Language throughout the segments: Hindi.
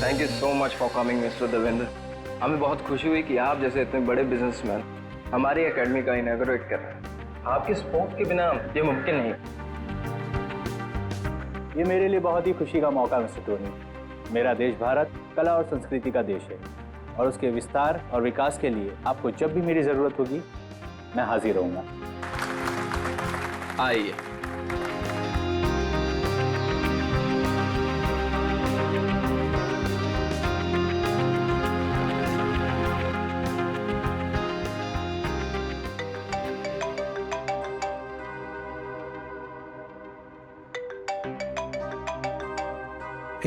Thank you so much for coming mister Devendra. हमें बहुत खुशी हुई कि आप जैसे इतने बड़े बिजनेसमैन हमारी एकेडमी का इनॉग्रेट कर रहे हैं। आपके सपोर्ट के बिना ये मुमकिन नहीं। ये मेरे लिए बहुत ही खुशी का मौका मिस्टर टोनी। मेरा देश भारत कला और संस्कृति का देश है और उसके विस्तार और विकास के लिए आपको जब भी मेरी जरूरत होगी मैं हाजिर रहूंगा। आइए।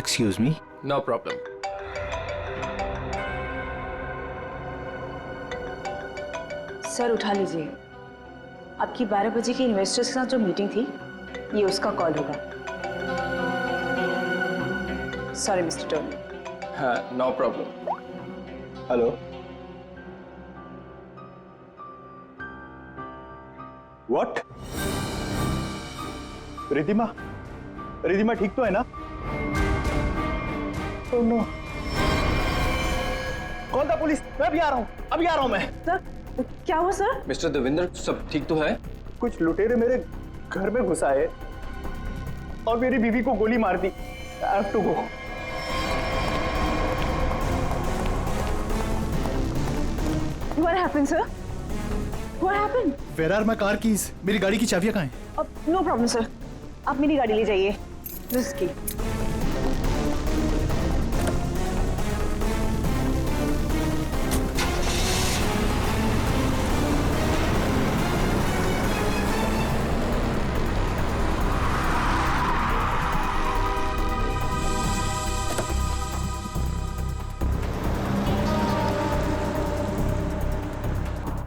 Excuse me? No problem. Sir उठा लीजिए। आपकी 12 बजे की इन्वेस्टर्स के साथ जो मीटिंग थी ये उसका कॉल होगा। Sorry mister Tony. हाँ, no problem. Hello. What? Ridhima? Ridhima ठीक तो है ना? Oh no. Call the police. मैं अभी आ रहा हूँ, अभी आ रहा हूँ मैं। सर क्या हुआ सर? मिस्टर देवेंद्र सब ठीक तो है? कुछ लुटेरे मेरे घर में घुस आए और मेरी बीवी को गोली मार दी। I have to go. What happened, sir? What happened? Where are my car keys? मेरी गाड़ी की चाबियां कहाँ हैं? No problem, sir. आप मेरी गाड़ी ले जाइए। This key.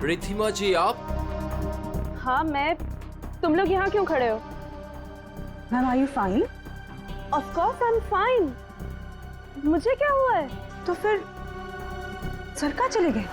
रिधिमा जी आप? हाँ मैं। तुम लोग यहाँ क्यों खड़े हो? Ma'am are you fine? Of course I am fine. मुझे क्या हुआ है? तो फिर सर कहाँ चले गए?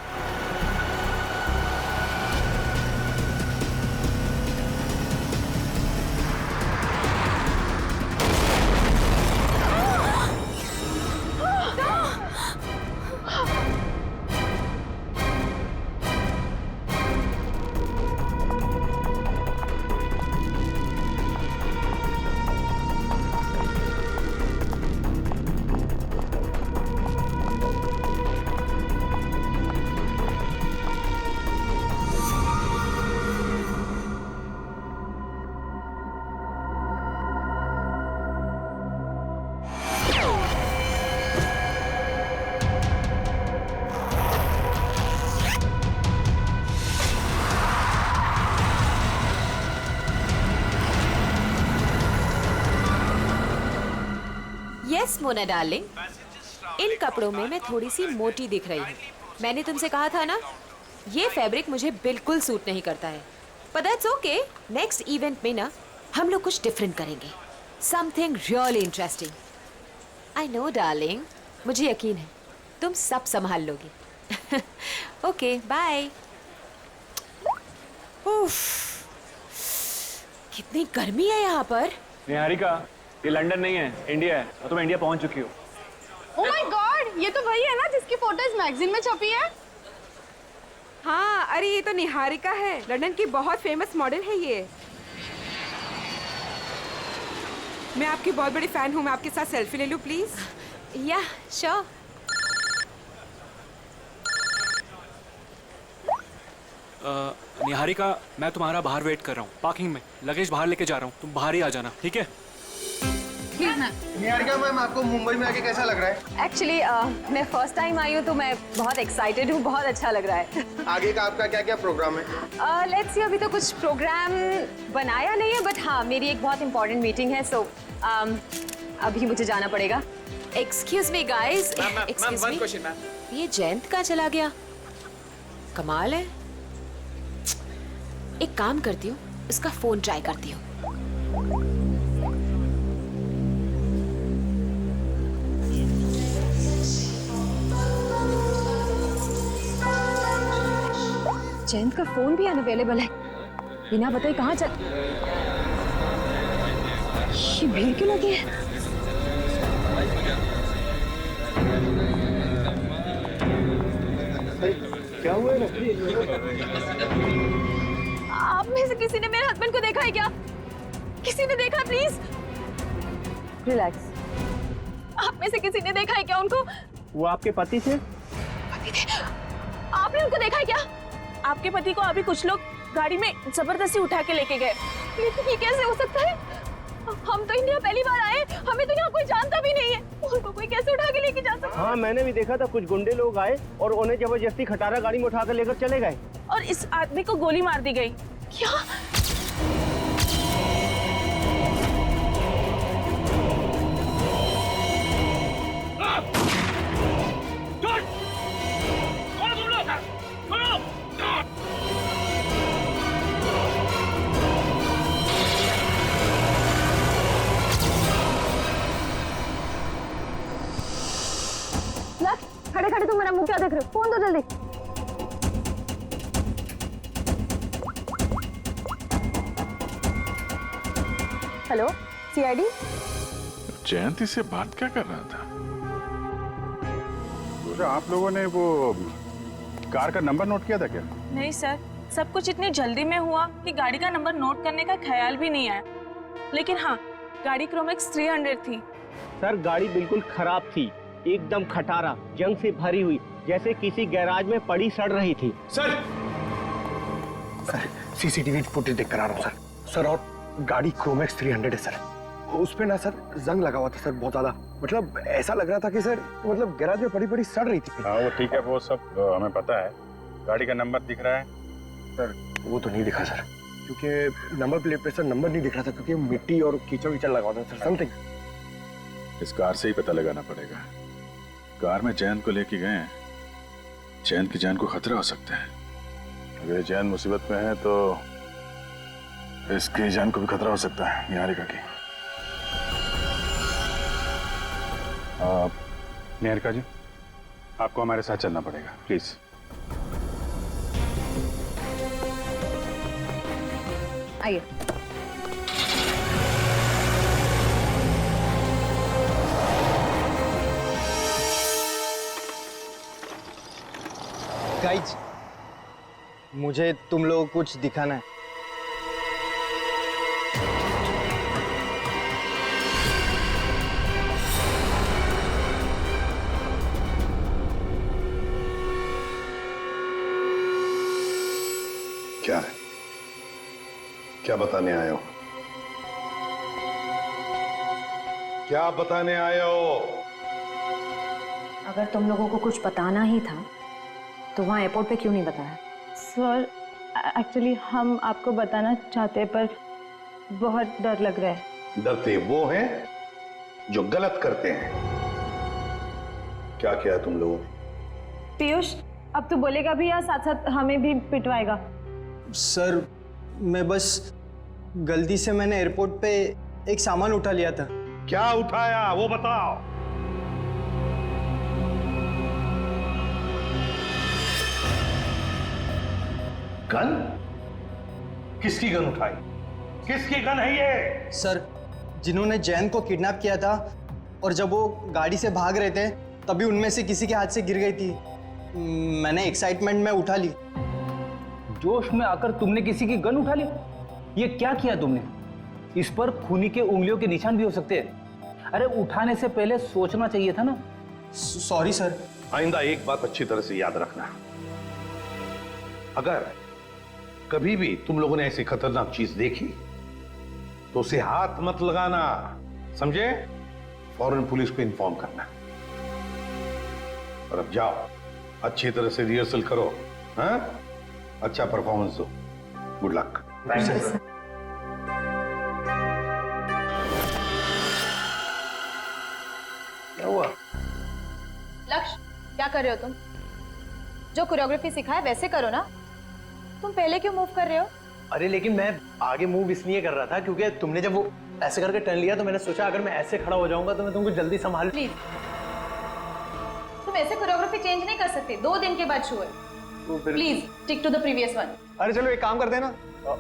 यस मोना डार्लिंग, इन कपड़ों में मैं थोड़ी सी मोटी दिख रही हूँ। मैंने तुमसे कहा था ना, ये फैब्रिक मुझे बिल्कुल सूट नहीं करता है। पर दैट्स ओके, नेक्स्ट इवेंट में ना हम लोग कुछ डिफरेंट करेंगे, something really interesting. I know darling, मुझे यकीन है तुम सब संभाल लोगी। Okay bye. कितनी गर्मी है यहाँ पर। निहारिका, ये लंदन नहीं है, इंडिया है और तुम इंडिया पहुंच चुकी हो। ओह माय गॉड, ये तो वही है ना जिसकी फोटो इस मैगजीन में छपी है। हाँ, अरे ये तो निहारिका है, लंदन की बहुत फेमस मॉडल है ये। मैं आपकी बहुत बड़ी फैन हूँ, मैं आपके साथ सेल्फी ले लूँ प्लीज? या श्योर। निहारिका, मैं तुम्हारा बाहर वेट कर रहा हूँ, पार्किंग में लगेज बाहर लेके जा रहा हूँ, तुम बाहर ही आ जाना, ठीक है? निहारिका मैम, आपको मुंबई में आके कैसा लग रहा है? एक्चुअली मैं फर्स्ट टाइम आई हूँ तो मैं बहुत एक्साइटेड हूँ, बहुत अच्छा लग रहा है। आगे का आपका क्या क्या प्रोग्राम है? लेट्स सी, अभी तो कुछ प्रोग्राम बनाया नहीं है, बट हाँ मेरी एक बहुत इंपॉर्टेंट मीटिंग है, सो अभी मुझे जाना पड़ेगा। Excuse me guys, excuse me, ये जयंत कहाँ चला गया? कमाल है। एक काम करती हूँ, इसका फोन ट्राई करती हूँ। जयंत का फोन भी अनअवेलेबल है, बिना बताए कहाँ चल। ये भीड़ क्यों लगी है? क्या हुआ है? आप में से किसी ने मेरे हस्बैंड को देखा है क्या? किसी ने देखा? Please relax. आप में से किसी ने देखा है क्या उनको? वो आपके पति थे? आपने उनको देखा है क्या? आपके पति को अभी कुछ लोग गाड़ी में जबरदस्ती उठा के लेके गए। लेकिन ये कैसे हो सकता है? हम तो इंडिया पहली बार आए, हमें तो यहाँ कोई जानता भी नहीं है। उनको कोई कैसे उठा के लेके जा सकता है? हाँ, मैंने भी देखा था, कुछ गुंडे लोग आए और उन्हें जबरदस्ती खटारा गाड़ी में उठा कर लेकर चले गए। और इस आदमी को गोली मार दी गई। क्या? खड़े खड़े तुम मेरा मुंह क्या देख रहे हो? फोन दो जल्दी। Hello, CID. जयंती से बात क्या कर रहा था? तो आप लोगों ने वो कार का नंबर नोट किया था क्या? नहीं सर, सब कुछ इतनी जल्दी में हुआ कि गाड़ी का नंबर नोट करने का ख्याल भी नहीं आया। लेकिन हाँ, गाड़ी क्रोमैक्स 300 थी। सर, गाड़ी बिल्कुल खराब थी, एकदम खटारा, जंग से भरी हुई, जैसे किसी गैराज में पड़ी सड़ रही थी। सर सीसीटीवी फुटेज देख कर आ रहा हूँ सर। और गाड़ी क्रोमैक्स 300 है सर। उस पे ना सर जंग लगा हुआ था सर, बहुत ज्यादा। मतलब ऐसा लग रहा था कि सर मतलब गैराज में पड़ी पड़ी सड़ रही थी। हाँ वो ठीक है, वो सब हमें पता है। गाड़ी का नंबर दिख रहा है? सर वो तो नहीं दिखा सर, क्योंकि नंबर प्लेट पे सर नंबर नहीं दिख रहा था, क्योंकि मिट्टी और कीचड़ वीचड़ लगा हुआ था सर, समथिंग। इस कार से ही पता लगाना पड़ेगा। कार में जैन को लेके गए हैं, जैन की जान को खतरा हो सकता है। अगर जैन मुसीबत में है तो इसकी जान को भी खतरा हो सकता है, निहारिका की। निहारिका जी, आपको हमारे साथ चलना पड़ेगा, प्लीज। आइए। गाइज, मुझे तुम लोगों को कुछ दिखाना है। क्या है? क्या बताने आए हो? क्या बताने आए हो? अगर तुम लोगों को कुछ बताना ही था तो वहाँ एयरपोर्ट पे क्यों नहीं बताया? सर, एक्चुअली हम आपको बताना चाहते पर बहुत डर लग रहा है। डरते वो हैं जो गलत करते हैं। क्या किया तुम लोगों ने? पीयूष, अब तू बोलेगा भी या साथ साथ हमें भी पिटवाएगा? सर, मैं बस गलती से मैंने एयरपोर्ट पे एक सामान उठा लिया था। क्या उठाया वो बताओ। गन? किसकी गन उठाई? किसकी गन है ये? सर, जिन्होंने जैन को किडनैप किया था और जब वो गाड़ी से भाग रहे थे तभी उनमें से किसी के हाथ से गिर गई थी। मैंने एक्साइटमेंट में उठा ली। जोश में आकर तुमने किसी की गन उठा ली? ये क्या किया तुमने? इस पर खूनी के उंगलियों के निशान भी हो सकते हैं। अरे उठाने से पहले सोचना चाहिए था ना। Sorry sir. आइंदा एक बात अच्छी तरह से याद रखना, अगर कभी भी तुम लोगों ने ऐसी खतरनाक चीज देखी तो उसे हाथ मत लगाना, समझे? फौरन पुलिस को इन्फॉर्म करना। और अब जाओ, अच्छी तरह से रिहर्सल करो, हाँ? अच्छा परफॉर्मेंस दो। Good luck. क्या हुआ? लक्ष्य, क्या कर रहे हो तुम? जो कोरियोग्राफी सिखा है वैसे करो ना। तुम पहले क्यों मूव कर रहे हो? अरे लेकिन मैं आगे मूव इसलिए कर रहा था क्योंकि तुमने जब वो ऐसे करके टर्न लिया तो मैंने सोचा अगर मैं ऐसे खड़ा हो जाऊंगा तो मैं तुमको जल्दी संभाल। प्लीज, तुम ऐसे कोरियोग्राफी चेंज नहीं कर सकते। 2 दिन के बाद शो है। Please stick to the previous one. अरे चलो एक काम करते हैं ना,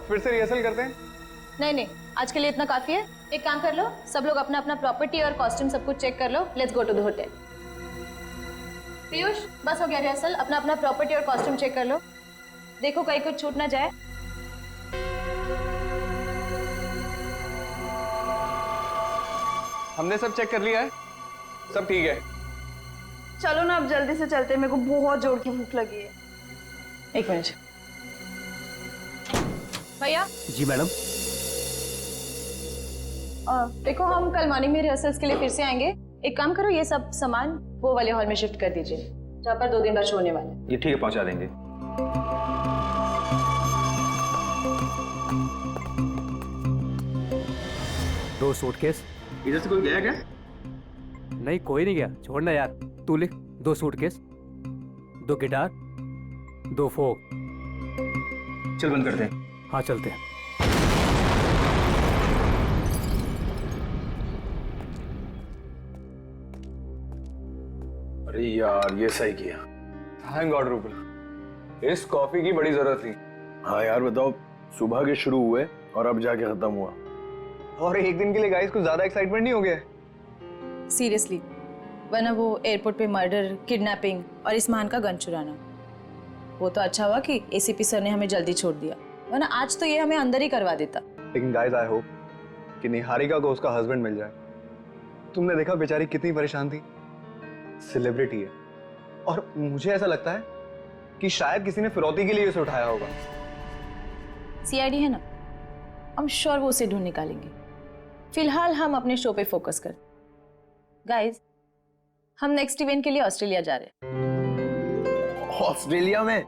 फिर से रिहर्सल करते हैं। नहीं नहीं, आज के लिए इतना काफी है। एक काम कर लो, सब लोग अपना अपना प्रॉपर्टी और कॉस्ट्यूम सब कुछ चेक कर लो। Let's go to the hotel. Piyush बस हो गया रिहर्सल, अपना अपना प्रॉपर्टी और कॉस्ट्यूम चेक कर लो, देखो कहीं कुछ छूट ना जाए। हमने सब चेक कर लिया है, सब ठीक है। चलो ना अब जल्दी से चलते, मेरे को बहुत जोर की भूख लगी है। एक मिनट भैया। जी मैडम। देखो हम कल मॉर्निंग में रिहर्सल्स के लिए फिर से आएंगे। एक काम करो, ये सब सामान वो वाले हॉल में शिफ्ट कर दीजिए जहाँ पर 2 दिन बाद शो होने वाला है। ये ठीक है, पहुंचा देंगे। दो सूटकेस। इधर से कोई गया क्या? नहीं कोई नहीं गया, छोड़ना यार। तू लिख 2 सूटकेस, 2 गिटार, 2 फोक। चल बंद करते हैं। हाँ चलते हैं। अरे यार ये सही किया। थैंक गॉड रूपल, इस कॉफी की बड़ी जरूरत थी। हाँ यार बताओ, सुबह के शुरू हुए और अब जाके खत्म हुआ। और एक दिन के लिए गाइस कुछ ज्यादा एक्साइटमेंट नहीं हो गया? सीरियसली, वरना वो एयरपोर्ट पे मर्डर, किडनैपिंग और इस्मान का गन चुराना, वो तो अच्छा हुआ कि एसीपी सर ने हमें जल्दी छोड़ दिया, वरना आज तो ये हमें अंदर ही करवा देता। लेकिन गाइस आई होप कि निहारिका को उसका हस्बैंड मिल जाए। तुमने देखा बेचारी कितनी परेशान थी, सेलिब्रिटी है, और मुझे ऐसा लगता है कि शायद किसी ने फिरौती के लिए उसे उठाया होगा। सीआईडी है ना, हम श्योर वो उसे ढूंढ निकालेंगे। फिलहाल हम अपने शो पे फोकस कर। गाइस, हम नेक्स्ट इवेंट के लिए ऑस्ट्रेलिया जा रहे हैं। ऑस्ट्रेलिया में?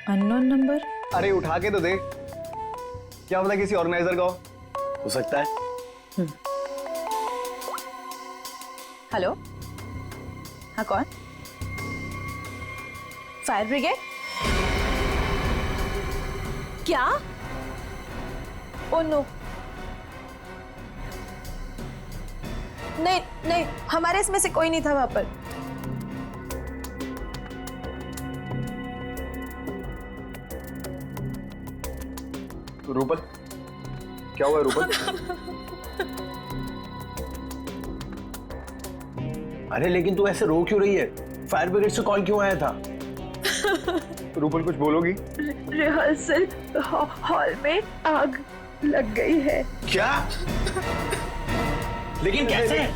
Unknown number. अरे उठा के तो देख, क्या पता किसी ऑर्गेनाइजर का हो सकता है। हेलो, हाँ कौन? Fire brigade? क्या? ओ नो, नहीं नहीं, हमारे इसमें से कोई नहीं था वहां पर। रूपल, क्या हुआ रूपल? अरे लेकिन तू ऐसे रो क्यों रही है? फायर ब्रिगेड से कॉल क्यों आया था? रूपल कुछ बोलोगी? रिहर्सल हॉल में आग लग गई है। क्या? लेकिन कैसे?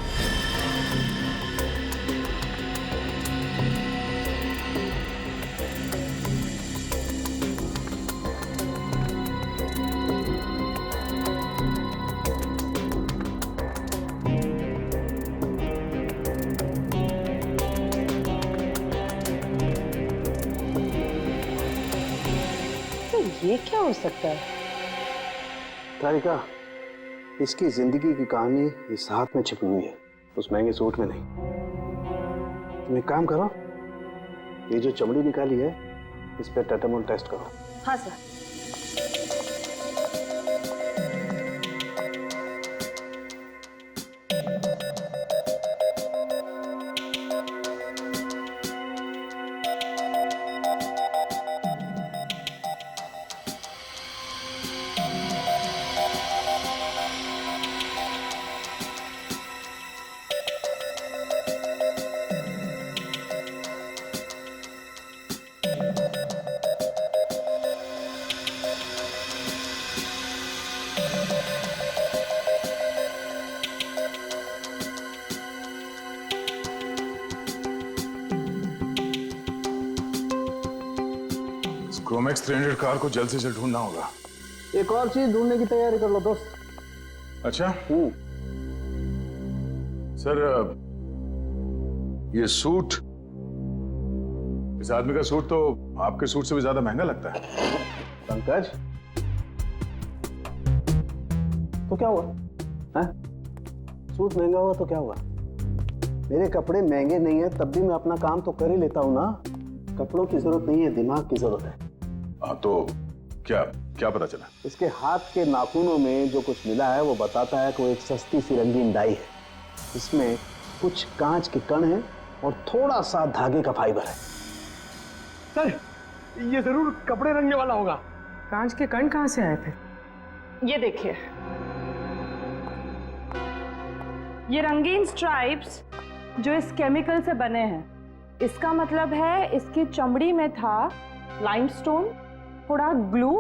ये क्या हो सकता है? तारिका, इसकी जिंदगी की कहानी इस हाथ में छिपी हुई है, उस महंगे सूट में नहीं। तुम एक काम करो, ये जो चमड़ी निकाली है इस पे टेटामोल टेस्ट करो। हाँ सर। क्रोमैक्स 300 कार को जल्द से जल्द ढूंढना होगा। एक और चीज ढूंढने की तैयारी कर लो दोस्त। अच्छा सर, ये सूट, इस आदमी का सूट तो आपके सूट से भी ज्यादा महंगा लगता है। पंकज, तो क्या हुआ? है? सूट महंगा हुआ तो क्या हुआ? मेरे कपड़े महंगे नहीं है तब भी मैं अपना काम तो कर ही लेता हूँ ना। कपड़ों की जरूरत नहीं है, दिमाग की जरूरत है। हाँ तो क्या क्या पता चला? इसके हाथ के नाखूनों में जो कुछ मिला है वो बताता है कि वो एक सस्ती सी रंगीन डाई है। इसमें कुछ कांच के कण हैं और थोड़ा सा धागे का फाइबर है। सर ये जरूर कपड़े रंगने वाला होगा। कांच के कण कहाँ से आए थे? ये देखिए, ये रंगीन स्ट्राइप्स जो इस केमिकल से बने हैं, इसका मतलब है इसकी चमड़ी में था लाइमस्टोन, थोड़ा ग्लू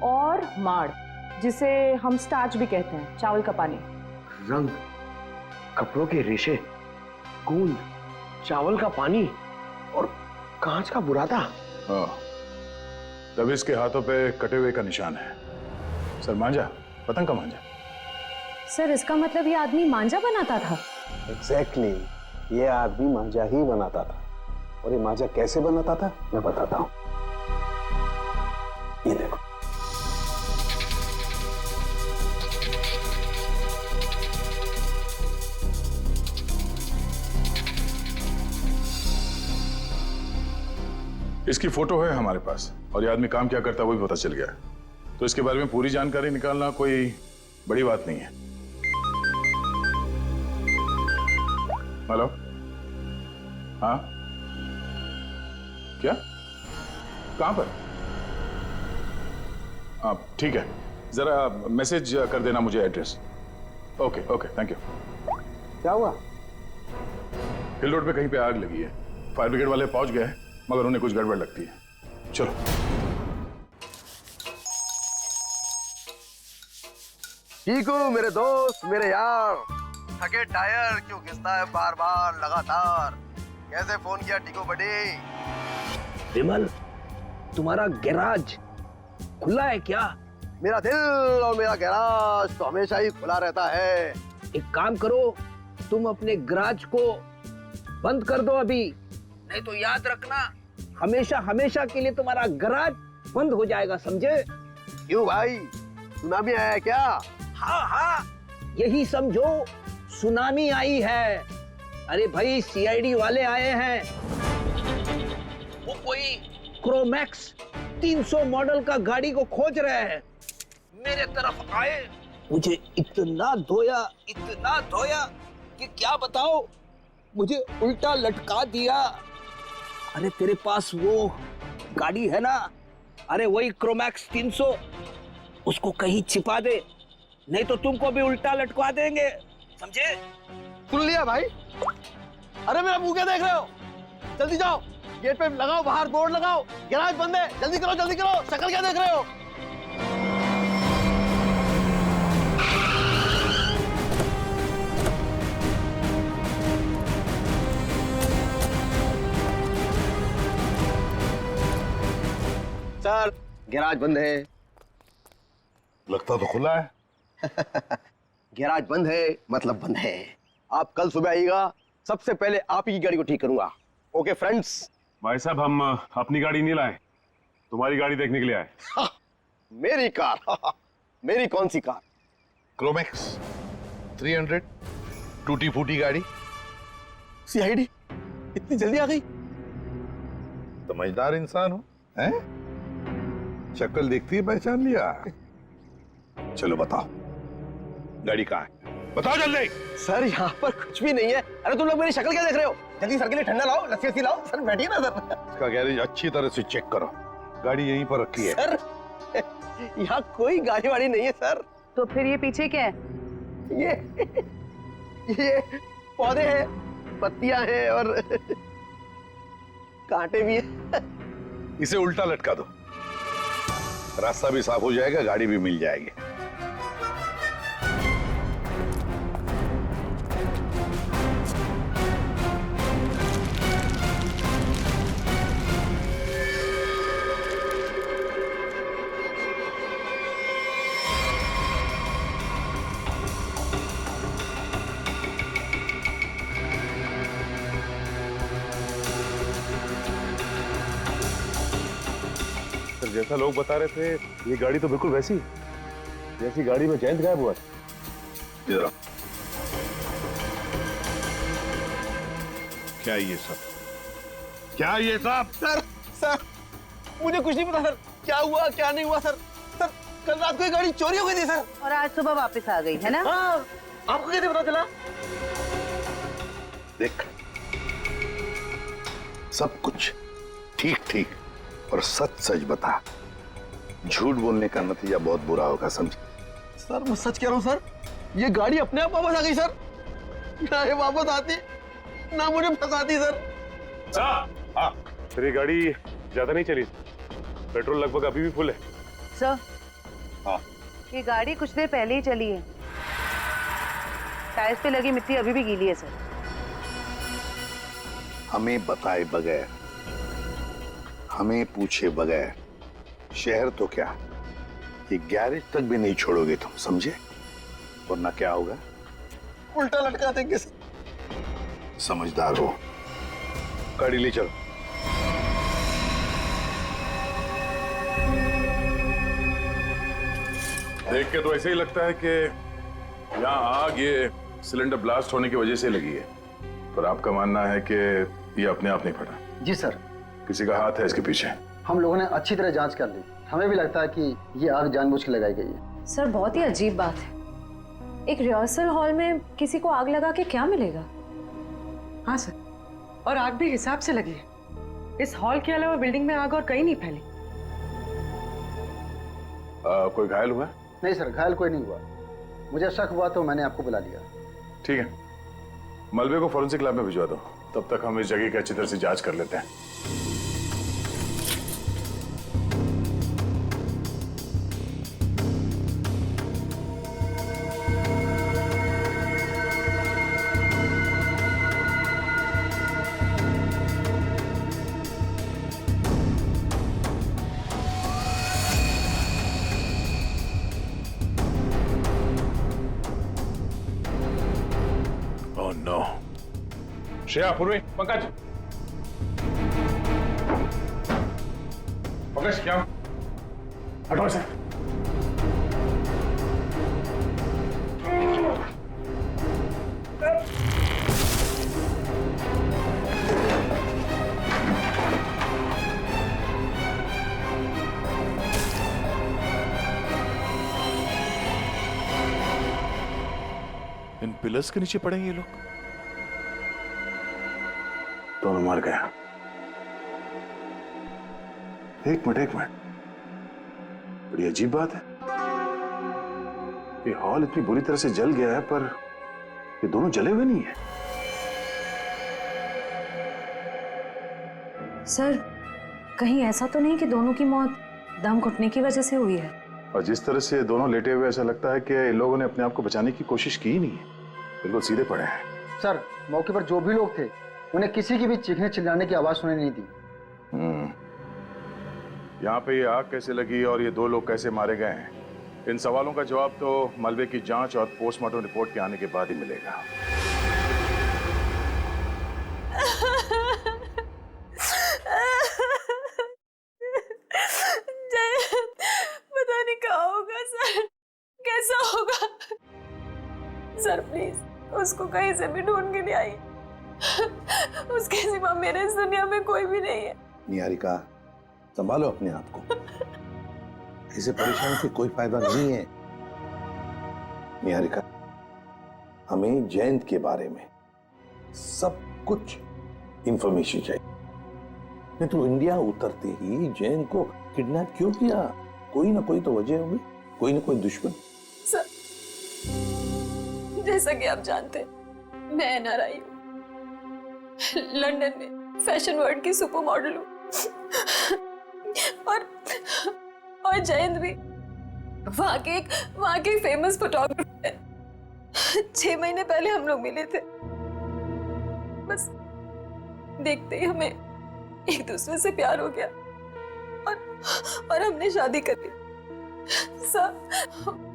और माड़, जिसे हम स्टार्च भी कहते हैं, चावल का पानी। रंग, कपड़ों के रेशे, गूंद, चावल का पानी और कांच का बुरादा। हाँ, तब इसके हाथों पे कटे हुए का निशान है। सर मांझा, पतंग का मांझा। सर इसका मतलब ये आदमी मांझा बनाता था? एग्जैक्टली, ये आदमी मांझा ही बनाता था। और ये मांझा कैसे बनाता था मैं बताता हूं। ये देखो, इसकी फोटो है हमारे पास और ये आदमी काम क्या करता है वो भी पता चल गया है। तो इसके बारे में पूरी जानकारी निकालना कोई बड़ी बात नहीं है। हेलो, हाँ, क्या, कहां पर? आप ठीक है, जरा मैसेज कर देना मुझे address. Okay okay, thank you. क्या हुआ? हिल रोड पे कहीं पे आग लगी है। फायर ब्रिगेड वाले पहुंच गए हैं, मगर उन्हें कुछ गड़बड़ लगती है। चलो। चीकू मेरे दोस्त, मेरे यार, थके टायर क्यों घिसता है बार बार लगातार? कैसे फोन किया टीको बड़ी? विमल, तुम्हारा गैराज खुला है क्या? मेरा दिल और मेरा गैराज तो हमेशा ही खुला रहता है। एक काम करो, तुम अपने गैराज को बंद कर दो अभी, नहीं तो याद रखना हमेशा हमेशा के लिए तुम्हारा गैराज बंद हो जाएगा, समझे? क्यों भाई, सुनामी आया क्या? हाँ हाँ, यही समझो सुनामी आई है। अरे भाई, सीआईडी वाले आए हैं। वो कोई क्रोमैक्स 300 मॉडल का गाड़ी को खोज रहे हैं। मेरे तरफ आए, मुझे इतना धोया कि क्या बताओ, मुझे उल्टा लटका दिया। अरे तेरे पास वो गाड़ी है ना, अरे वही क्रोमैक्स 300, उसको कहीं छिपा दे, नहीं तो तुमको भी उल्टा लटका देंगे, समझे? सुन लिया भाई? अरे मेरा मुंह क्या देख रहे हो? जल्दी जाओ, गेट पे लगाओ, बाहर बोर्ड लगाओ, गैराज बंद है, जल्दी करो जल्दी करो। शक्ल क्या देख रहे हो? सर गैराज बंद है। लगता तो खुला है। गैराज बंद है मतलब बंद है। आप कल सुबह आइएगा, सबसे पहले आप ही की गाड़ी को ठीक करूंगा। Okay friends? भाई साहब, हम अपनी गाड़ी नहीं लाए, तुम्हारी गाड़ी देखने के लिए आए। मेरी कार? मेरी कौन सी कार? क्रोमैक्स 300 टूटी फूटी गाड़ी। सीआईडी इतनी जल्दी आ गई? समझदार इंसान हो, हैं? शक्ल देखती है पहचान लिया। चलो बताओ, गाड़ी कहाँ है? बताओ जल्दी। सर यहाँ पर कुछ भी नहीं है। अरे तुम लोग मेरी शक्ल क्या देख रहे हो? जल्दी सर के लिए ठंडा लाओ, लस्सी लाओ। सर बैठिए ना सर। इसका गैरेज अच्छी तरह से चेक करो, गाड़ी यहीं पर रखी है। सर यहाँ कोई गाड़ी वाड़ी नहीं है सर। तो फिर ये पीछे क्या है? ये पौधे हैं, पत्तियां हैं और कांटे भी हैं। इसे उल्टा लटका दो, रास्ता भी साफ हो जाएगा, गाड़ी भी मिल जाएगी। जैसा लोग बता रहे थे, ये गाड़ी तो बिल्कुल वैसी जैसी गाड़ी में जयंत गायब हुआ था। क्या ये सब? क्या ये सब? सर मुझे कुछ नहीं पता सर, क्या हुआ क्या नहीं हुआ सर। सर कल रात को ये गाड़ी चोरी हो गई थी सर, और आज सुबह वापस आ गई है ना? हाँ, आपको कैसे पता चला? देख, सब कुछ ठीक ठीक और सच सच बता। झूठ बोलने का नतीजा बहुत बुरा होगा, समझे? सर मैं सच कह रहा हूँ सर, ये गाड़ी अपने आप वापस आ गई सर। ना ये वापस आती ना मुझे फंसाती सर। हाँ, तेरी गाड़ी ज्यादा नहीं चली, पेट्रोल लगभग अभी भी फुल है। सर हाँ, ये गाड़ी कुछ देर पहले ही चली है, टायर्स पे लगी मिट्टी अभी भी गीली है सर। हमें बताए बगैर, हमें पूछे बगैर शहर तो क्या ये गैरेज तक भी नहीं छोड़ोगे तुम, समझे? वरना क्या होगा? उल्टा लटका देंगे सर। समझदार हो, गाड़ी ले चलो। देख के तो ऐसे ही लगता है कि यहाँ आग ये सिलेंडर ब्लास्ट होने की वजह से लगी है, पर आपका मानना है कि ये अपने आप नहीं फटा? जी सर, किसी का हाथ है इसके पीछे? हम लोगों ने अच्छी तरह जांच कर ली, हमें भी लगता है कि ये आग जानबूझ के लगाई गई है। सर बहुत ही अजीब बात है, एक रिहर्सल हॉल में किसी को आग लगा के क्या मिलेगा? हाँ सर, और आग भी हिसाब से लगी है। इस हॉल के अलावा बिल्डिंग में आग और कहीं नहीं फैली। कोई घायल हुआ? नहीं सर, घायल कोई नहीं हुआ। मुझे शक हुआ तो मैंने आपको बुला लिया। ठीक है, मलबे को फॉरेंसिक लैब में भिजवा दो, तब तक हम इस जगह की अच्छी तरह से जांच कर लेते हैं। Oh no! श्रेया, पूर्वी, पंकज, पंकज क्या हटो से। इन पिलर्स के नीचे पड़ेंगे ये लोग। दोनों मर गया। एक मिनट, बड़ी अजीब बात है, ये हॉल इतनी बुरी तरह से जल गया है पर ये दोनों जले हुए नहीं है। सर कहीं ऐसा तो नहीं कि दोनों की मौत दम घुटने की वजह से हुई है? और जिस तरह से दोनों लेटे हुए ऐसा लगता है कि इन लोगों ने अपने आप को बचाने की कोशिश की ही नहीं है, बिल्कुल सीधे पड़े हैं। सर मौके पर जो भी लोग थे उन्हें किसी की भी चीखने चिल्लाने की आवाज सुनाई नहीं दी। यहाँ पे ये आग कैसे लगी और ये दो लोग कैसे मारे गए हैं, इन सवालों का जवाब तो मलबे की जांच और पोस्टमार्टम रिपोर्ट के आने के बाद ही मिलेगा। पता नहीं क्या होगा सर, कैसा होगा? सर प्लीज उसको कहीं से भी ढूंढ के नहीं आई, उसके सिवा मेरे इस दुनिया में कोई भी नहीं है। निहारिका, संभालो अपने आप को, ऐसे परेशान से कोई फायदा नहीं है। निहारिका, हमें जयंत के बारे में सब कुछ इंफॉर्मेशन चाहिए। नहीं तो इंडिया उतरते ही जयंत को किडनैप क्यों किया? कोई ना कोई तो वजह होगी, कोई ना कोई दुश्मन। सर जैसा कि आप जानते हैं, मैं एनआरआई हूँ, लंदन में फैशन वर्ल्ड की सुपर मॉडल हूँ, और जयंत भी वहाँ के फेमस फोटोग्राफर है। 6 महीने पहले हम लोग मिले थे, बस देखते ही हमें एक दूसरे से प्यार हो गया और हमने शादी कर ली। सर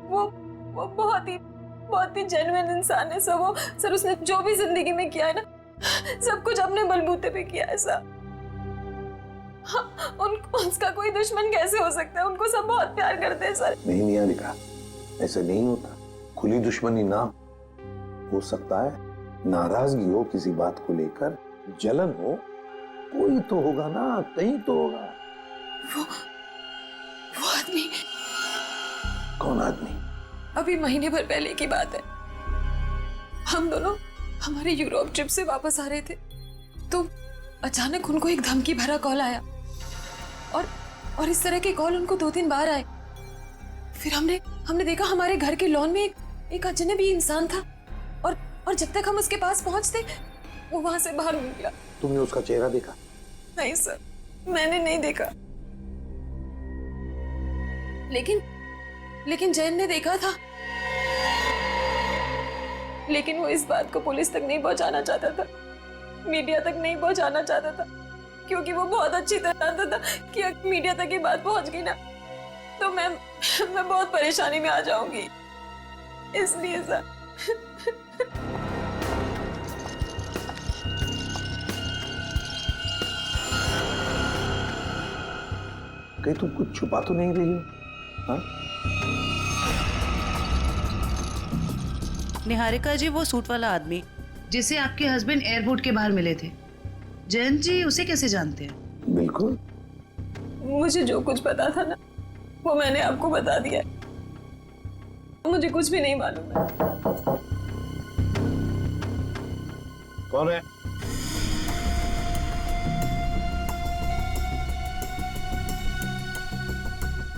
वो बहुत ही जेन्युइन इंसान है सर। सर उसने जो भी जिंदगी में किया है ना, सब कुछ अपने बलबूते पे किया है सर। उसका कोई दुश्मन कैसे हो सकता है? उनको सब बहुत प्यार करते हैं सर। नहीं निहारिका, ऐसा नहीं होता। खुली दुश्मनी ना हो सकता है, नाराजगी हो किसी बात को लेकर, जलन हो, कोई तो होगा ना, कहीं तो होगा। वो आदमी। कौन आदमी? अभी महीने भर पहले की बात है, हम दोनों हमारे यूरोप ट्रिप से वापस आ रहे थे, तो अचानक उनको एक धमकी भरा कॉल आया और इस तरह के कॉल उनको 2-3 बार आए। फिर हमने देखा हमारे घर के लॉन में एक अजनबी इंसान था और जब तक हम उसके पास पहुंचते वो वहां से बाहर निकला। तुमने उसका चेहरा देखा? नहीं सर, मैंने नहीं देखा, लेकिन जैन ने देखा था। लेकिन वो इस बात को पुलिस तक नहीं पहुंचाना चाहता था, मीडिया तक नहीं पहुंचाना चाहता था, क्योंकि वो बहुत अच्छी तरह जानता था कि अगर मीडिया तक ये बात पहुंच गई ना तो मैं बहुत परेशानी में आ जाऊंगी, इसलिए सर। कहीं तुम कुछ छुपा तो नहीं रही हो? हाँ? निहारिका जी, वो सूट वाला आदमी जिसे आपके हस्बैंड एयरपोर्ट के बाहर मिले थे, जयंत जी उसे कैसे जानते हैं? बिल्कुल। मुझे जो कुछ पता था ना वो मैंने आपको बता दिया। मुझे कुछ भी नहीं मालूम है। कौन है?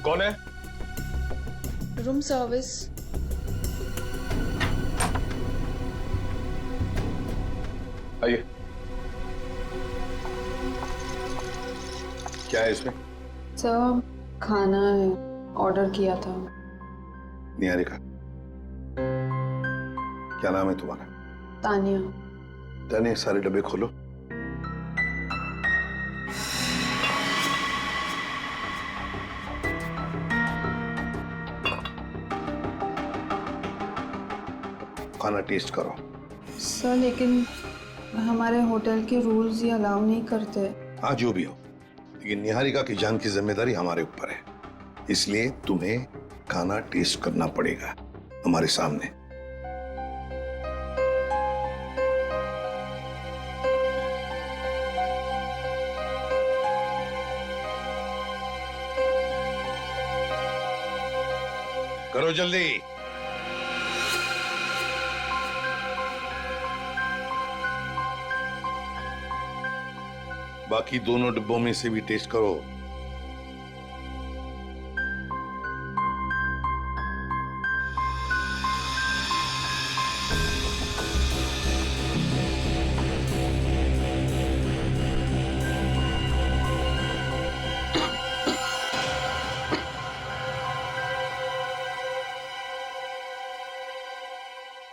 कौन है? Room service. आइए। क्या है इसमें? सर खाना है, ऑर्डर किया था। निहारिका, क्या नाम है तुम्हारा? तानिया। तानिया, सारे डब्बे खोलो। खाना टेस्ट करो। सर लेकिन हमारे होटल के रूल्स ये अलाउ नहीं करते। हाँ, जो भी हो, लेकिन निहारिका की जान की जिम्मेदारी हमारे ऊपर है, इसलिए तुम्हें खाना टेस्ट करना पड़ेगा हमारे सामने। करो जल्दी। बाकी दोनों डिब्बों में से भी टेस्ट करो।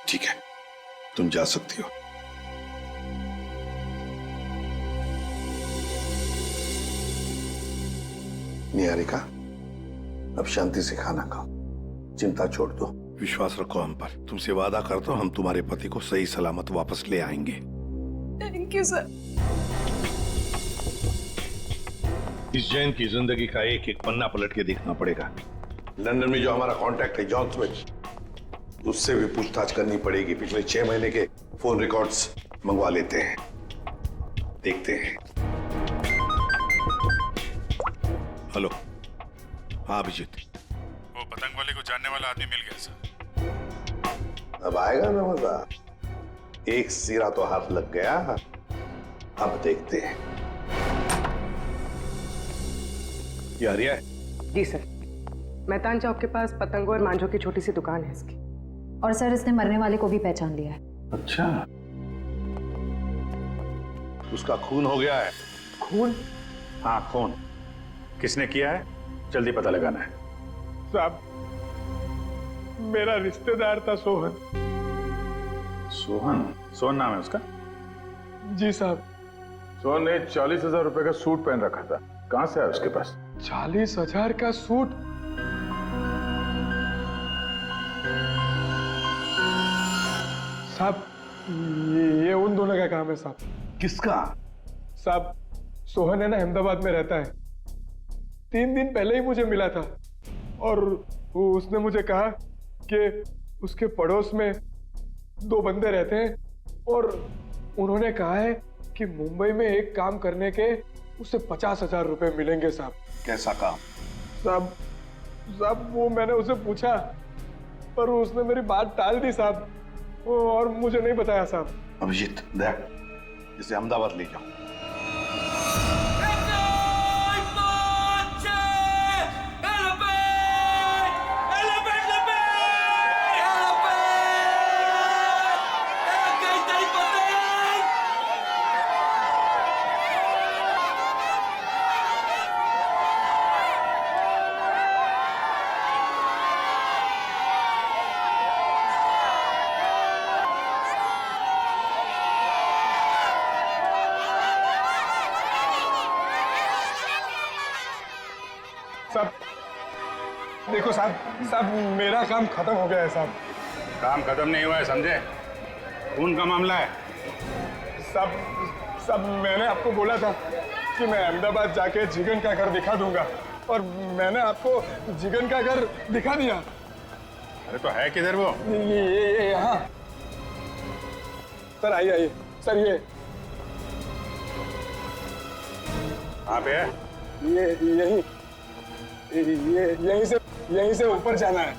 ठीक है, तुम जा सकती हो। निहारिका, अब शांति से खाना खाओ, चिंता छोड़ दो, विश्वास रखो हम पर। तुमसे वादा करता हूं हम तुम्हारे पति को सही सलामत वापस ले आएंगे। Thank you sir. इस जैन की जिंदगी का एक एक पन्ना पलट के देखना पड़ेगा। लंदन में जो हमारा कांटेक्ट है जॉन स्मिथ, उससे भी पूछताछ करनी पड़ेगी। पिछले 6 महीने के फोन रिकॉर्ड्स मंगवा लेते हैं, देखते हैं। हेलो। हाँ अभिजीत, वो पतंग वाले को जानने वाला आदमी मिल गया सर। अब आएगा ना मजा। एक सिरा तो हाथ लग गया, अब देखते हैं। ये आर्या है? जी सर, मैदान चौक के पास पतंगों और मांझों की छोटी सी दुकान है इसकी। और सर इसने मरने वाले को भी पहचान लिया है। अच्छा, उसका खून हो गया है। खून? हाँ खून। किसने किया है जल्दी पता लगाना है। साहब, मेरा रिश्तेदार था सोहन। सोहन? सोहन नाम है उसका? जी साहब। सोहन ने 40,000 रुपए का सूट पहन रखा था, कहां से है उसके पास? 40,000 का सूट? साहब, ये उन दोनों का काम है साहब। किसका? साहब, सोहन है ना, अहमदाबाद में रहता है। 3 दिन पहले ही मुझे मिला था और उसने मुझे कहा कि उसके पड़ोस में 2 बंदे रहते हैं और उन्होंने कहा है कि मुंबई में एक काम करने के उसे 50,000 रुपए मिलेंगे साहब। कैसा काम? साहब वो मैंने उसे पूछा पर उसने मेरी बात टाल दी साहब, और मुझे नहीं बताया साहब। अभिजीत, देख, इसे अहमदाबाद ले जाओ। साहब देखो साहब मेरा काम खत्म हो गया है साहब। काम खत्म नहीं हुआ है, समझे? खून का मामला है। साहब मैंने आपको बोला था कि मैं अहमदाबाद जाके जिगन का घर दिखा दूंगा, और मैंने आपको जिगन का घर दिखा दिया। अरे तो है किधर वो? ये यहाँ। सर आइए सर, ये कहाँ पे है? ये यहीं से ऊपर जाना है।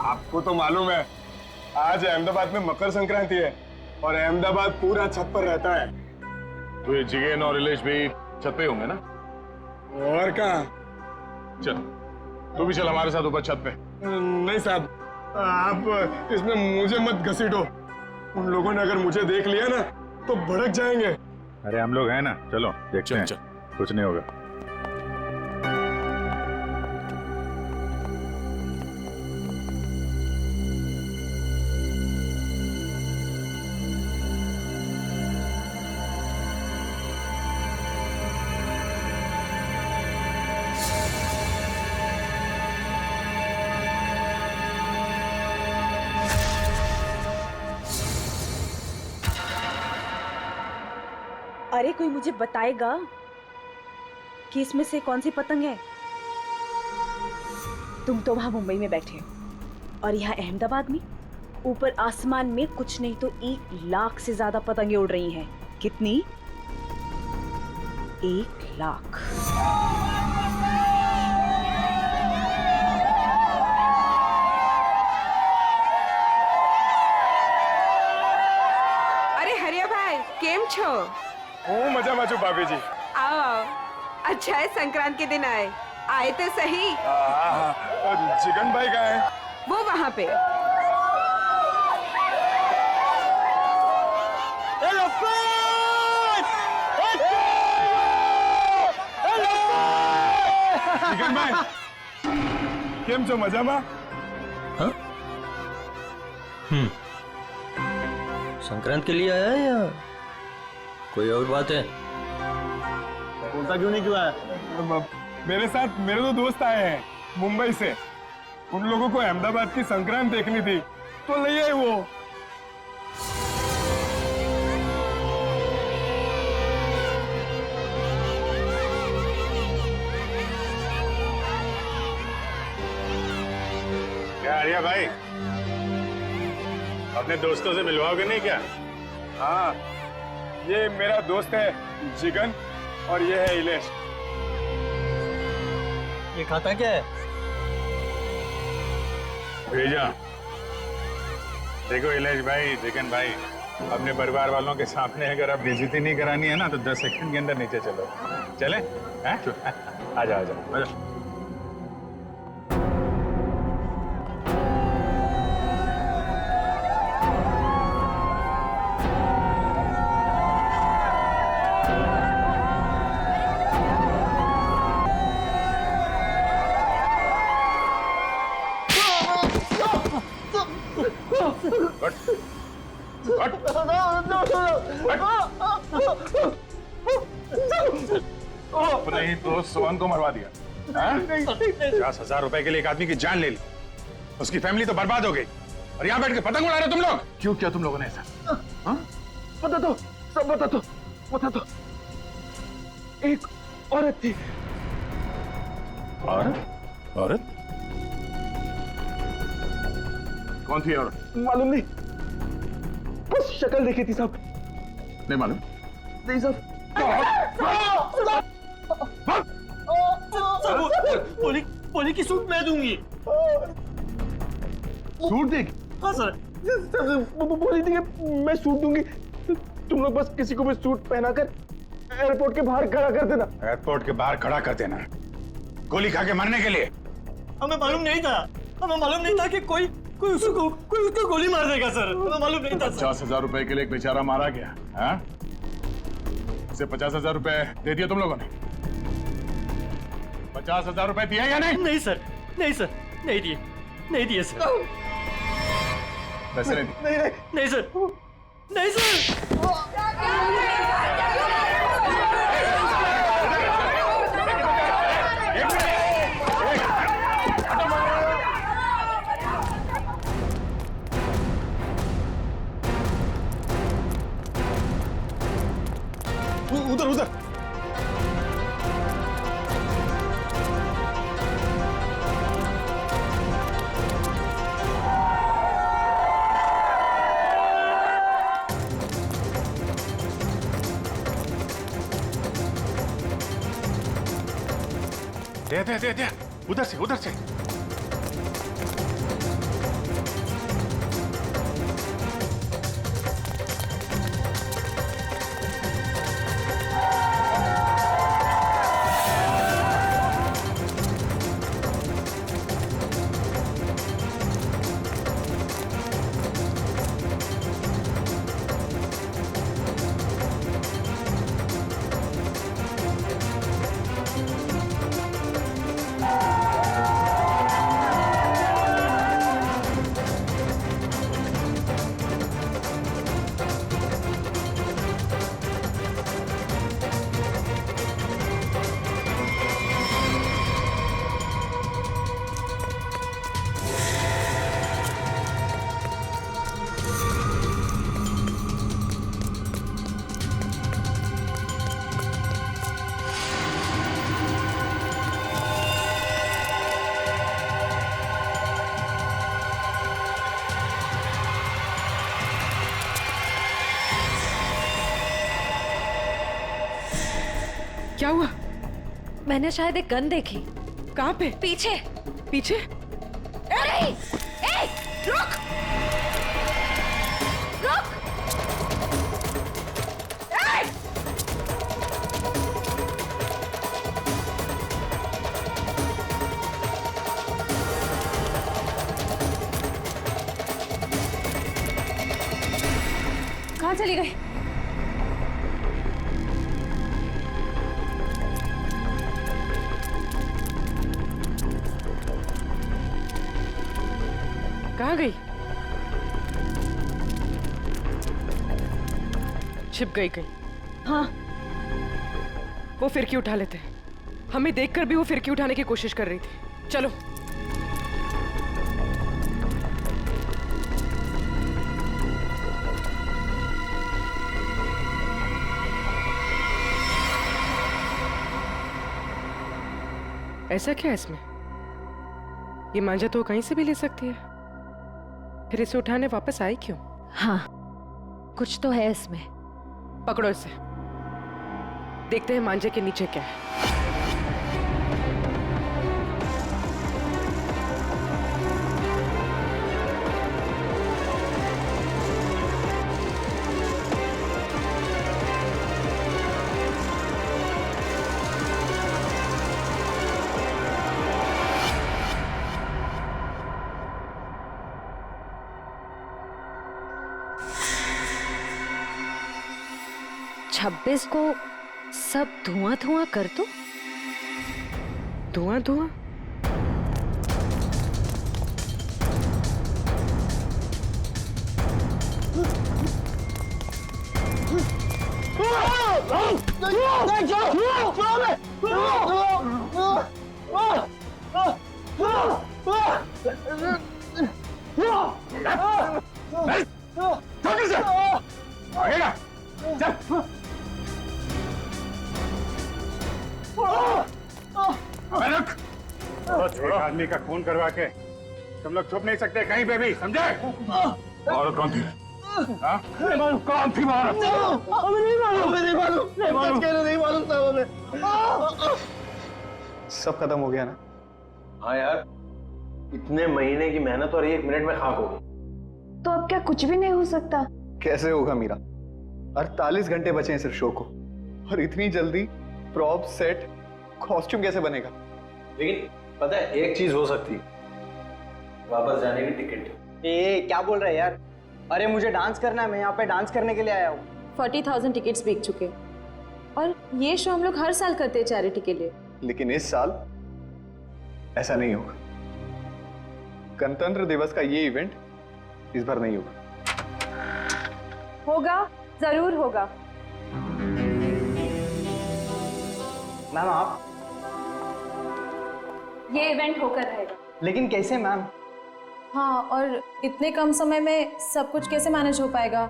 आपको तो मालूम है आज अहमदाबाद में मकर संक्रांति है और अहमदाबाद पूरा छत पर रहता है। तो ये जिगेन और इलेश भी छत पे होंगे ना? और कहाँ? चल तू भी चल हमारे साथ ऊपर छत पे। नहीं साहब, आप इसमें मुझे मत घसीटो। उन लोगों ने अगर मुझे देख लिया ना तो भड़क जाएंगे। अरे हम लोग हैं ना, चलो देखते हैं। कुछ नहीं होगा। अरे कोई मुझे बताएगा कि इसमें से कौन सी पतंग है? तुम तो वहां मुंबई में बैठे हो और यहाँ अहमदाबाद में ऊपर आसमान में कुछ नहीं तो 1 लाख से ज्यादा पतंगे उड़ रही हैं। कितनी? 1 लाख। अरे हरिया भाई केम छो? હું મજામાં છું ભાભીજી। आओ, अच्छा है संक्रांत के दिन आए तो सही। जिगन भाई कहाँ है? वो वहाँ पे। जिगन भाई केम छो? मजाમાં? संक्रांत के लिए आया है या कोई और बात है? बोलता क्यों नहीं, क्यों आया? मेरे साथ मेरे 2 दोस्त आए हैं मुंबई से। उन लोगों को अहमदाबाद की संक्रांत देखनी थी तो ले आए वो। क्या हरिया भाई, अपने दोस्तों से मिलवाओगे नहीं क्या? हाँ, ये मेरा दोस्त है जिगन और ये है इलेश। ये खाता क्या है? भेजा। देखो इलेश भाई, जिगन भाई, अपने परिवार वालों के सामने अगर आप बेइज्जती नहीं करानी है ना तो 10 सेकंड के अंदर नीचे चलो। चले? आ जाओ। अपने ही दोस्त सोहन को मरवा दिया। 50,000 रुपए के लिए एक आदमी की जान ले ली, उसकी फैमिली तो बर्बाद हो गई, और यहाँ बैठ के पतंग उड़ा रहे तुम लोग। क्यों किया तुम लोगों ने ऐसा? बता दो, सब बता दो। एक औरत थी। औरत? कौन थी औरत? मालूम नहीं, बस शक्ल देखी थी साहब। नहीं मालूम? नहीं साहब। पोली की सूट मैं दूंगी। सूट देगी? हाँ सर। बोली थी कि मैं सूट दूंगी, तुम लोग बस किसी को भी सूट पहनाकर एयरपोर्ट के बाहर खड़ा कर देना। एयरपोर्ट के बाहर खड़ा कर देना? गोली खा के मरने के लिए? हमें मालूम नहीं था कि कोई उसको गोली मार देगा सर। हमें मालूम नहीं था। 50,000 रुपए के लिए एक बेचारा मारा गया। हाँ? उसे 50,000 रुपए दे दिया तुम लोगों ने? 50,000 रुपए दिए या नहीं? नहीं सर, नहीं दिए सर। पैसे नहीं दिए? नहीं सर। उधर। दे उधर से उधर से। क्या हुआ? मैंने शायद एक गन देखी। कहाँ पे? पीछे। पीछे? ए, रुक! रुक! कहाँ चली गई? कहाँ गई? छिप गई कहीं? हाँ। वो फिरकी उठा लेते हैं। हमें देखकर भी वो फिरकी उठाने की कोशिश कर रही थी। चलो। ऐसा क्या है इसमें? ये मांझा तो कहीं से भी ले सकती है, फिर इसे उठाने वापस आई क्यों? हाँ, कुछ तो है इसमें। पकड़ो इसे, देखते हैं मांझे के नीचे क्या है। छब्बीस को सब धुआं धुआं कर दो। धुआं धुआं? एक आदमी का खून करवा के तुम लोग छुप नहीं सकते कहीं पे भी, समझे? और कौन थी? कौन थी औरत? नहीं मालूम था हमें। सब खत्म हो गया ना? हाँ यार, इतने महीने की मेहनत और 1 मिनट में खाक हो गई। तो अब क्या कुछ भी नहीं हो सकता? कैसे होगा मीरा? 48 घंटे बचे हैं सिर्फ शो को, और इतनी जल्दी प्रॉप, सेट, कॉस्ट्यूम कैसे बनेगा? लेकिन पता है एक चीज हो सकती है, वापस जाने की टिकट। क्या बोल रहे हैं यार? अरे मुझे डांस करना है, मैं यहाँ पे डांस करने के लिए आया हूँ। 40,000 टिकट्स बिक चुके, और ये शो हम लोग हर साल करते हैं चैरिटी के लिए। लेकिन इस साल ऐसा नहीं होगा। गणतंत्र दिवस का ये इवेंट इस बार नहीं होगा। होगा, जरूर होगा। मैम आप? ये इवेंट होकर रहेगा। लेकिन कैसे मैम? हाँ, और इतने कम समय में सब कुछ कैसे मैनेज हो पाएगा?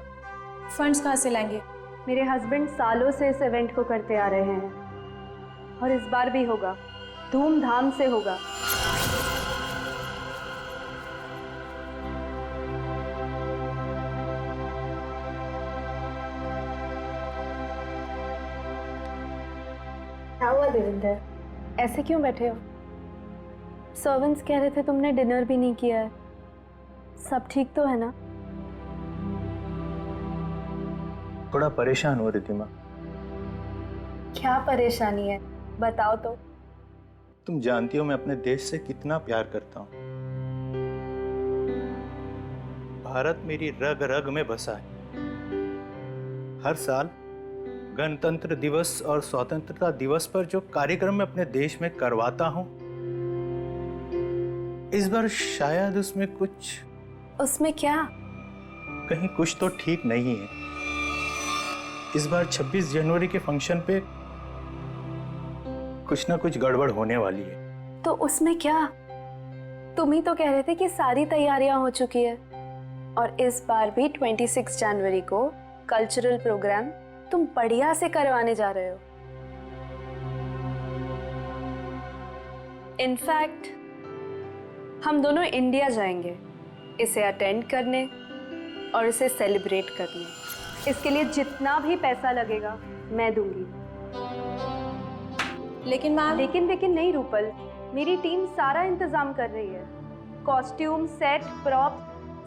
फंड्स कहाँ से लाएंगे? मेरे हस्बैंड सालों से इस इवेंट को करते आ रहे हैं और इस बार भी होगा, धूमधाम से होगा। क्या हुआ देविंदर, ऐसे क्यों बैठे हो? सर्वेंट्स कह रहे थे तुमने डिनर भी नहीं किया है। सब ठीक तो है ना? थोड़ा परेशान हो रिद्धिमा। क्या परेशानी है, बताओ तो। तुम जानती हो मैं अपने देश से कितना प्यार करता हूँ। भारत मेरी रग रग में बसा है। हर साल गणतंत्र दिवस और स्वतंत्रता दिवस पर जो कार्यक्रम मैं अपने देश में करवाता हूँ, इस बार शायद उसमें कुछ। उसमें क्या? कहीं कुछ तो ठीक नहीं है। इस बार 26 जनवरी के फंक्शन पे कुछ ना कुछ गड़बड़ होने वाली है। तो उसमें क्या? तुम ही तो कह रहे थे कि सारी तैयारियां हो चुकी है और इस बार भी 26 जनवरी को कल्चरल प्रोग्राम तुम बढ़िया से करवाने जा रहे हो। इनफैक्ट हम दोनों इंडिया जाएंगे इसे अटेंड करने और इसे सेलिब्रेट करने। इसके लिए जितना भी पैसा लगेगा मैं दूंगी। लेकिन मैम। लेकिन नहीं रूपल, मेरी टीम सारा इंतजाम कर रही है। कॉस्ट्यूम, सेट, प्रॉप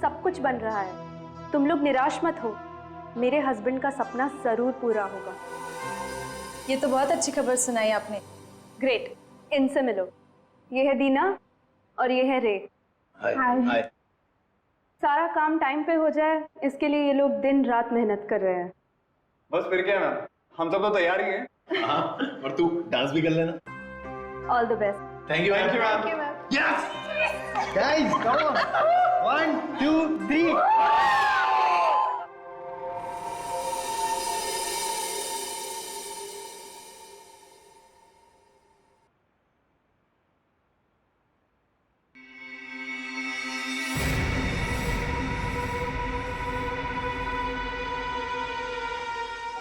सब कुछ बन रहा है। तुम लोग निराश मत हो, मेरे हस्बैंड का सपना जरूर पूरा होगा। ये तो बहुत अच्छी खबर सुनाई आपने। ग्रेट, इनसे मिलो। ये है दीना और ये है रे। हाय। सारा काम टाइम पे हो जाए इसके लिए ये लोग दिन रात मेहनत कर रहे हैं। बस फिर क्या ना, हम सब तो तैयार ही हैं। हाँ, और तू डांस भी कर लेना। All the best. Thank you ma'am. Yes guys, come on. 1 2 3।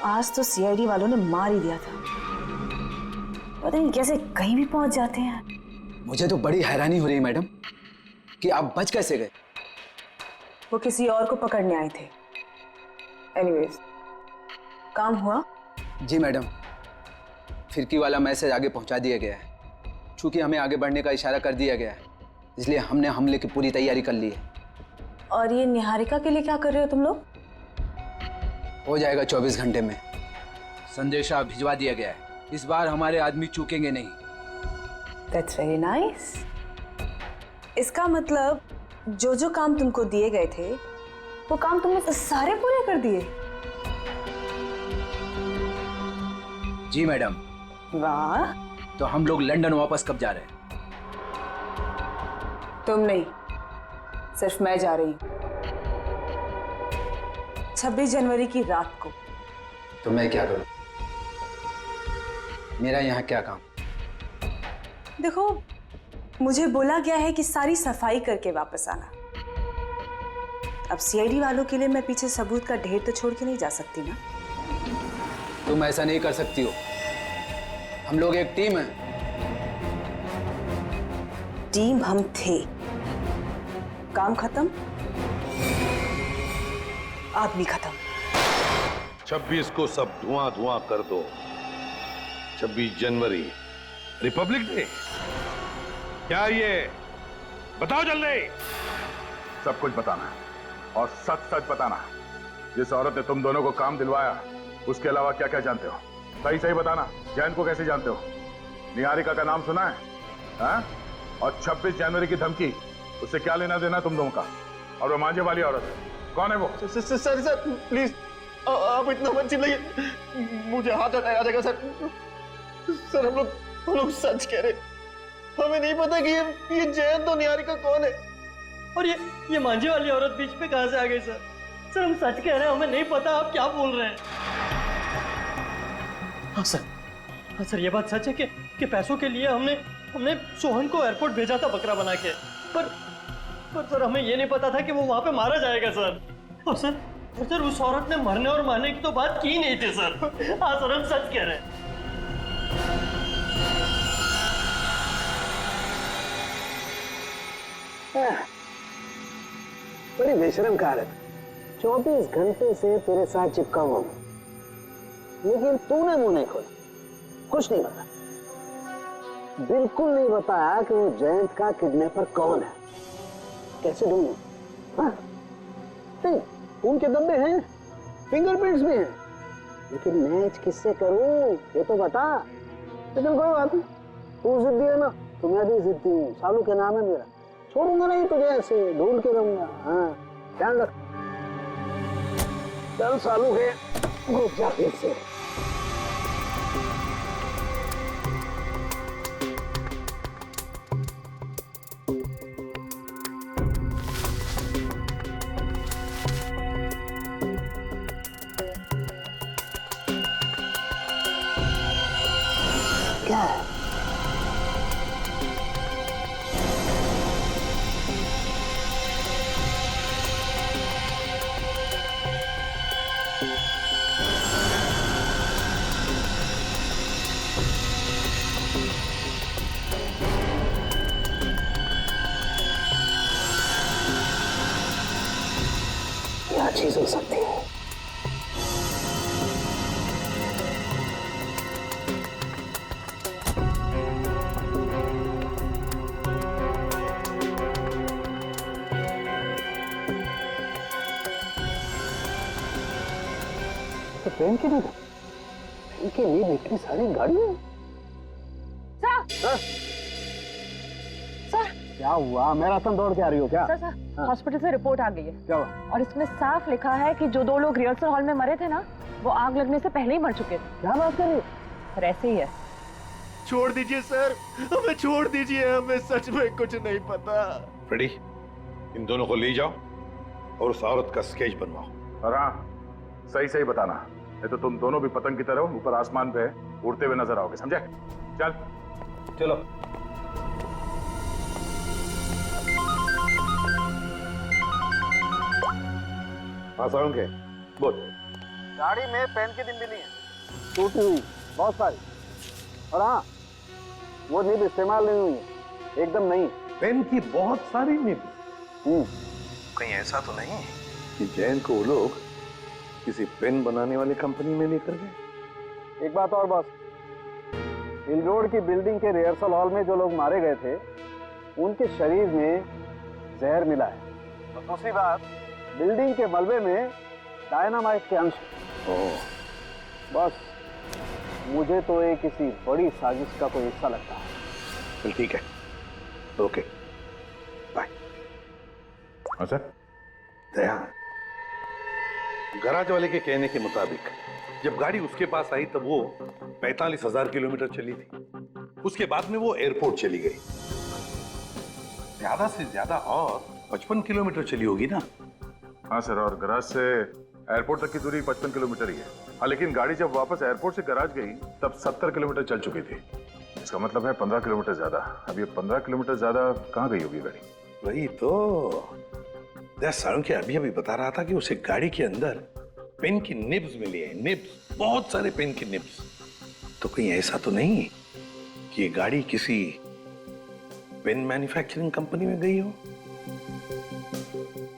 आज तो सीआईडी वालों ने मार ही दिया था। पता नहीं कैसे कहीं भी पहुंच जाते हैं। मुझे तो बड़ी हैरानी हो रही है मैडम कि आप बच कैसे गए। वो किसी और को पकड़ने आए थे। एनीवेज, काम हुआ? जी मैडम, फिरकी वाला मैसेज आगे पहुंचा दिया गया है। चूंकि हमें आगे बढ़ने का इशारा कर दिया गया है, इसलिए हमने हमले की पूरी तैयारी कर ली है। और ये निहारिका के लिए क्या कर रहे हो तुम लोग? हो जाएगा 24 घंटे में। संदेशा भिजवा दिया गया है। इस बार हमारे आदमी चूकेंगे नहीं। That's very nice. इसका मतलब जो जो काम तुमको दिए गए थे वो काम तुमने सारे पूरे कर दिए? जी मैडम। वाह। तो हम लोग लंदन वापस कब जा रहे हैं? तुम नहीं, सिर्फ मैं जा रही हूँ 26 जनवरी की रात को। तो मैं क्या करूं? मेरा यहाँ क्या काम? देखो, मुझे बोला गया है कि सारी सफाई करके वापस आना। अब सीआईडी वालों के लिए मैं पीछे सबूत का ढेर तो छोड़ के नहीं जा सकती ना। तुम ऐसा नहीं कर सकती हो। हम लोग एक टीम है। टीम हम थे, काम खत्म, आदमी खत्म। 26 को सब धुआं धुआं कर दो। 26 जनवरी रिपब्लिक डे। क्या ये बताओ जल्दी। सब कुछ बताना है और सच सच बताना है। जिस औरत ने तुम दोनों को काम दिलवाया उसके अलावा क्या क्या जानते हो? सही सही बताना। जैन को कैसे जानते हो? निहारिका का नाम सुना है? हाँ? और 26 जनवरी की धमकी, उससे क्या लेना देना तुम दोनों का? और वो मांझे वाली औरत कौन है वो? सर प्लीज आप इतना मत चिल्लाइए, मुझे हाथ अटैक आ जाएगा सर। सर हम लोग सच कह रहे, हमें नहीं पता कि ये जैन तो निहारिका कौन है और ये मांझे वाली औरत बीच में कहां से आ गई। सर हम सच कह रहे हैं, हमें नहीं पता आप क्या बोल रहे हैं। हाँ सर ये बात सच है कि पैसों के लिए हमने सोहन को एयरपोर्ट भेजा था बकरा बना के, पर सर हमें ये नहीं पता था कि वो वहां पे मारा जाएगा सर। और सर उस औरत ने मरने और मारने की तो बात की नहीं थी सर। हाँ सर, हम सच कह रहे हैं। बड़ी बेशरम कहावत। 24 घंटे से तेरे साथ चिपका हुआ हूं, लेकिन तूने मुंह नहीं खोला, कुछ नहीं बताया, बिल्कुल नहीं बताया कि वो जयंत का किडनैपर कौन है। कैसे ढूंढूं? हाँ? नहीं, उनके दम्बे हैं, फिंगरप्रिंट्स भी हैं, लेकिन मैच किससे करूं ये तो बता। लेकिन कोई बात नहीं, तू जिद्दी है ना तो मैं भी जिद्दी हूँ। सालू के नाम है मेरा, छोड़ूंगा नहीं तुझे, ऐसे ढूंढ के रहूंगा। हाँ ध्यान रख। चल सालू के घुस जा फिर से। क्या है? क्या चीज हो सकती है? तो ट्रेन की नहीं, ट्रेन के लिए इतनी सारी गाड़ियां। सर सर क्या हुआ? मैराथन दौड़ के आ रही हो क्या? सर हॉस्पिटल से रिपोर्ट आ गई है। क्या हुआ? और इसमें साफ लिखा है कि जो 2 लोग रिहर्सल हॉल में मरे थे ना, वो आग लगने से पहले ही मर चुके थे। क्या बात कर रही हो? सर ऐसे ही है। छोड़ दीजिए सर, हमें छोड़ दीजिए, हमें सच में कुछ नहीं पता। फ्रेडी, इन दोनों को ले जाओ और उस औरत का स्केच बनवाओ। और हाँ, सही सही बताना, नहीं तो तुम दोनों भी पतंग की तरह ऊपर आसमान पे उड़ते हुए नजर आओगे, समझे? चल चलो। हाँ साउंड के बोल। गाड़ी में पेन की दिन भी नहीं है, टूटी हुई बहुत सारी। और हाँ, वो निब इस्तेमाल नहीं हुई है, एकदम नहीं। पेन की बहुत सारी निब। कहीं ऐसा तो नहीं कि जैन को वो लोग किसी पेन बनाने वाली कंपनी में लेकर गए? एक बात और बस, हिल रोड की बिल्डिंग के रिहर्सल हॉल में जो लोग मारे गए थे, उनके शरीर में जहर मिला है। और दूसरी बात, बिल्डिंग के मलबे में डायनामाइट के अंश। बस मुझे तो ये किसी बड़ी साजिश का कोई हिस्सा लगता है। चल ठीक है, ओके बाय। अच्छा दया, गराज वाले के कहने के मुताबिक जब गाड़ी उसके पास आई तब वो 45,000 किलोमीटर चली थी। उसके बाद में वो एयरपोर्ट चली गई। ज्यादा से ज्यादा और 55 किलोमीटर चली होगी ना? हाँ सर, और गराज से एयरपोर्ट तक की दूरी 55 किलोमीटर ही है। हाँ, लेकिन गाड़ी जब वापस एयरपोर्ट से गराज गई तब 70 किलोमीटर चल चुकी थी। इसका मतलब है 15 किलोमीटर ज्यादा। अब ये 15 किलोमीटर ज्यादा कहाँ गई होगी गाड़ी? वही तो सारुण के अभी बता रहा था कि उसे गाड़ी के अंदर पेन की निब्स मिली है। निब्स, बहुत सारे पेन की निब्स। तो कहीं ऐसा तो नहीं कि ये गाड़ी किसी पेन मैन्युफैक्चरिंग कंपनी में गई हो?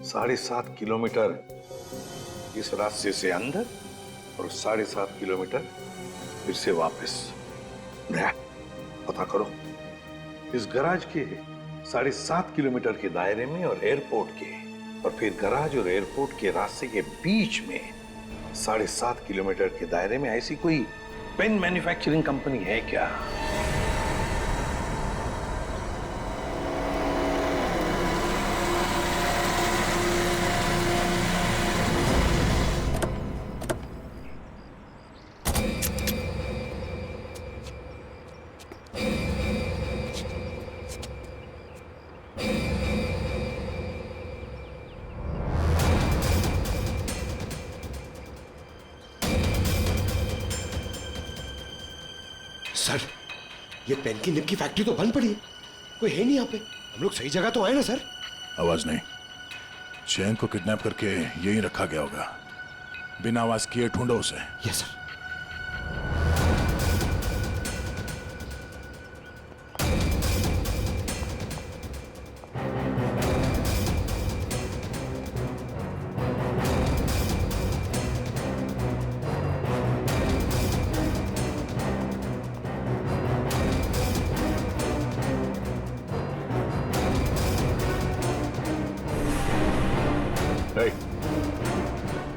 7.5 किलोमीटर इस रास्ते से अंदर और 7.5 किलोमीटर फिर से वापस। पता करो, इस गराज के 7.5 किलोमीटर के दायरे में और एयरपोर्ट के, और फिर गराज और एयरपोर्ट के रास्ते के बीच में 7.5 किलोमीटर के दायरे में ऐसी कोई पेन मैन्युफैक्चरिंग कंपनी है क्या? सर, ये पेन की निब की फैक्ट्री तो बंद पड़ी है, कोई है नहीं यहाँ पे। हम लोग सही जगह तो आए ना सर? आवाज नहीं, जैन को किडनैप करके यहीं रखा गया होगा। बिना आवाज किए ढूंढो उसे। Yes sir.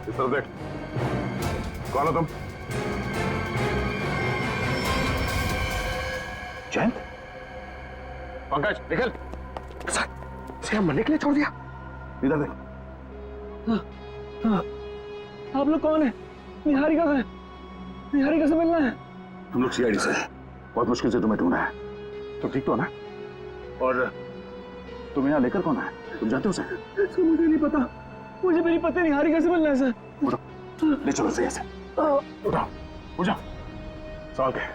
इस तरफ देख, कौन हो तुम? जयंत? पंकज निकल। सर, इसे हम मरने के लिए छोड़ दिया। इधर देख। आप लोग कौन है? निहारिका कहाँ है? निहारिका से मिलना है। हम लोग सीआईडी से हैं। बहुत मुश्किल से तुम्हें ढूंढा है। तुम ठीक तो हो ना? और तुम यहाँ लेकर कौन है? तुम जानते हो उसे? सर मुझे नहीं पता। मुझे मेरी पत्नी निहारिका से मिलना है सर। उठो, ले चलो से ऐसे। उठाओ, उठ जाओ। सवाल क्या है?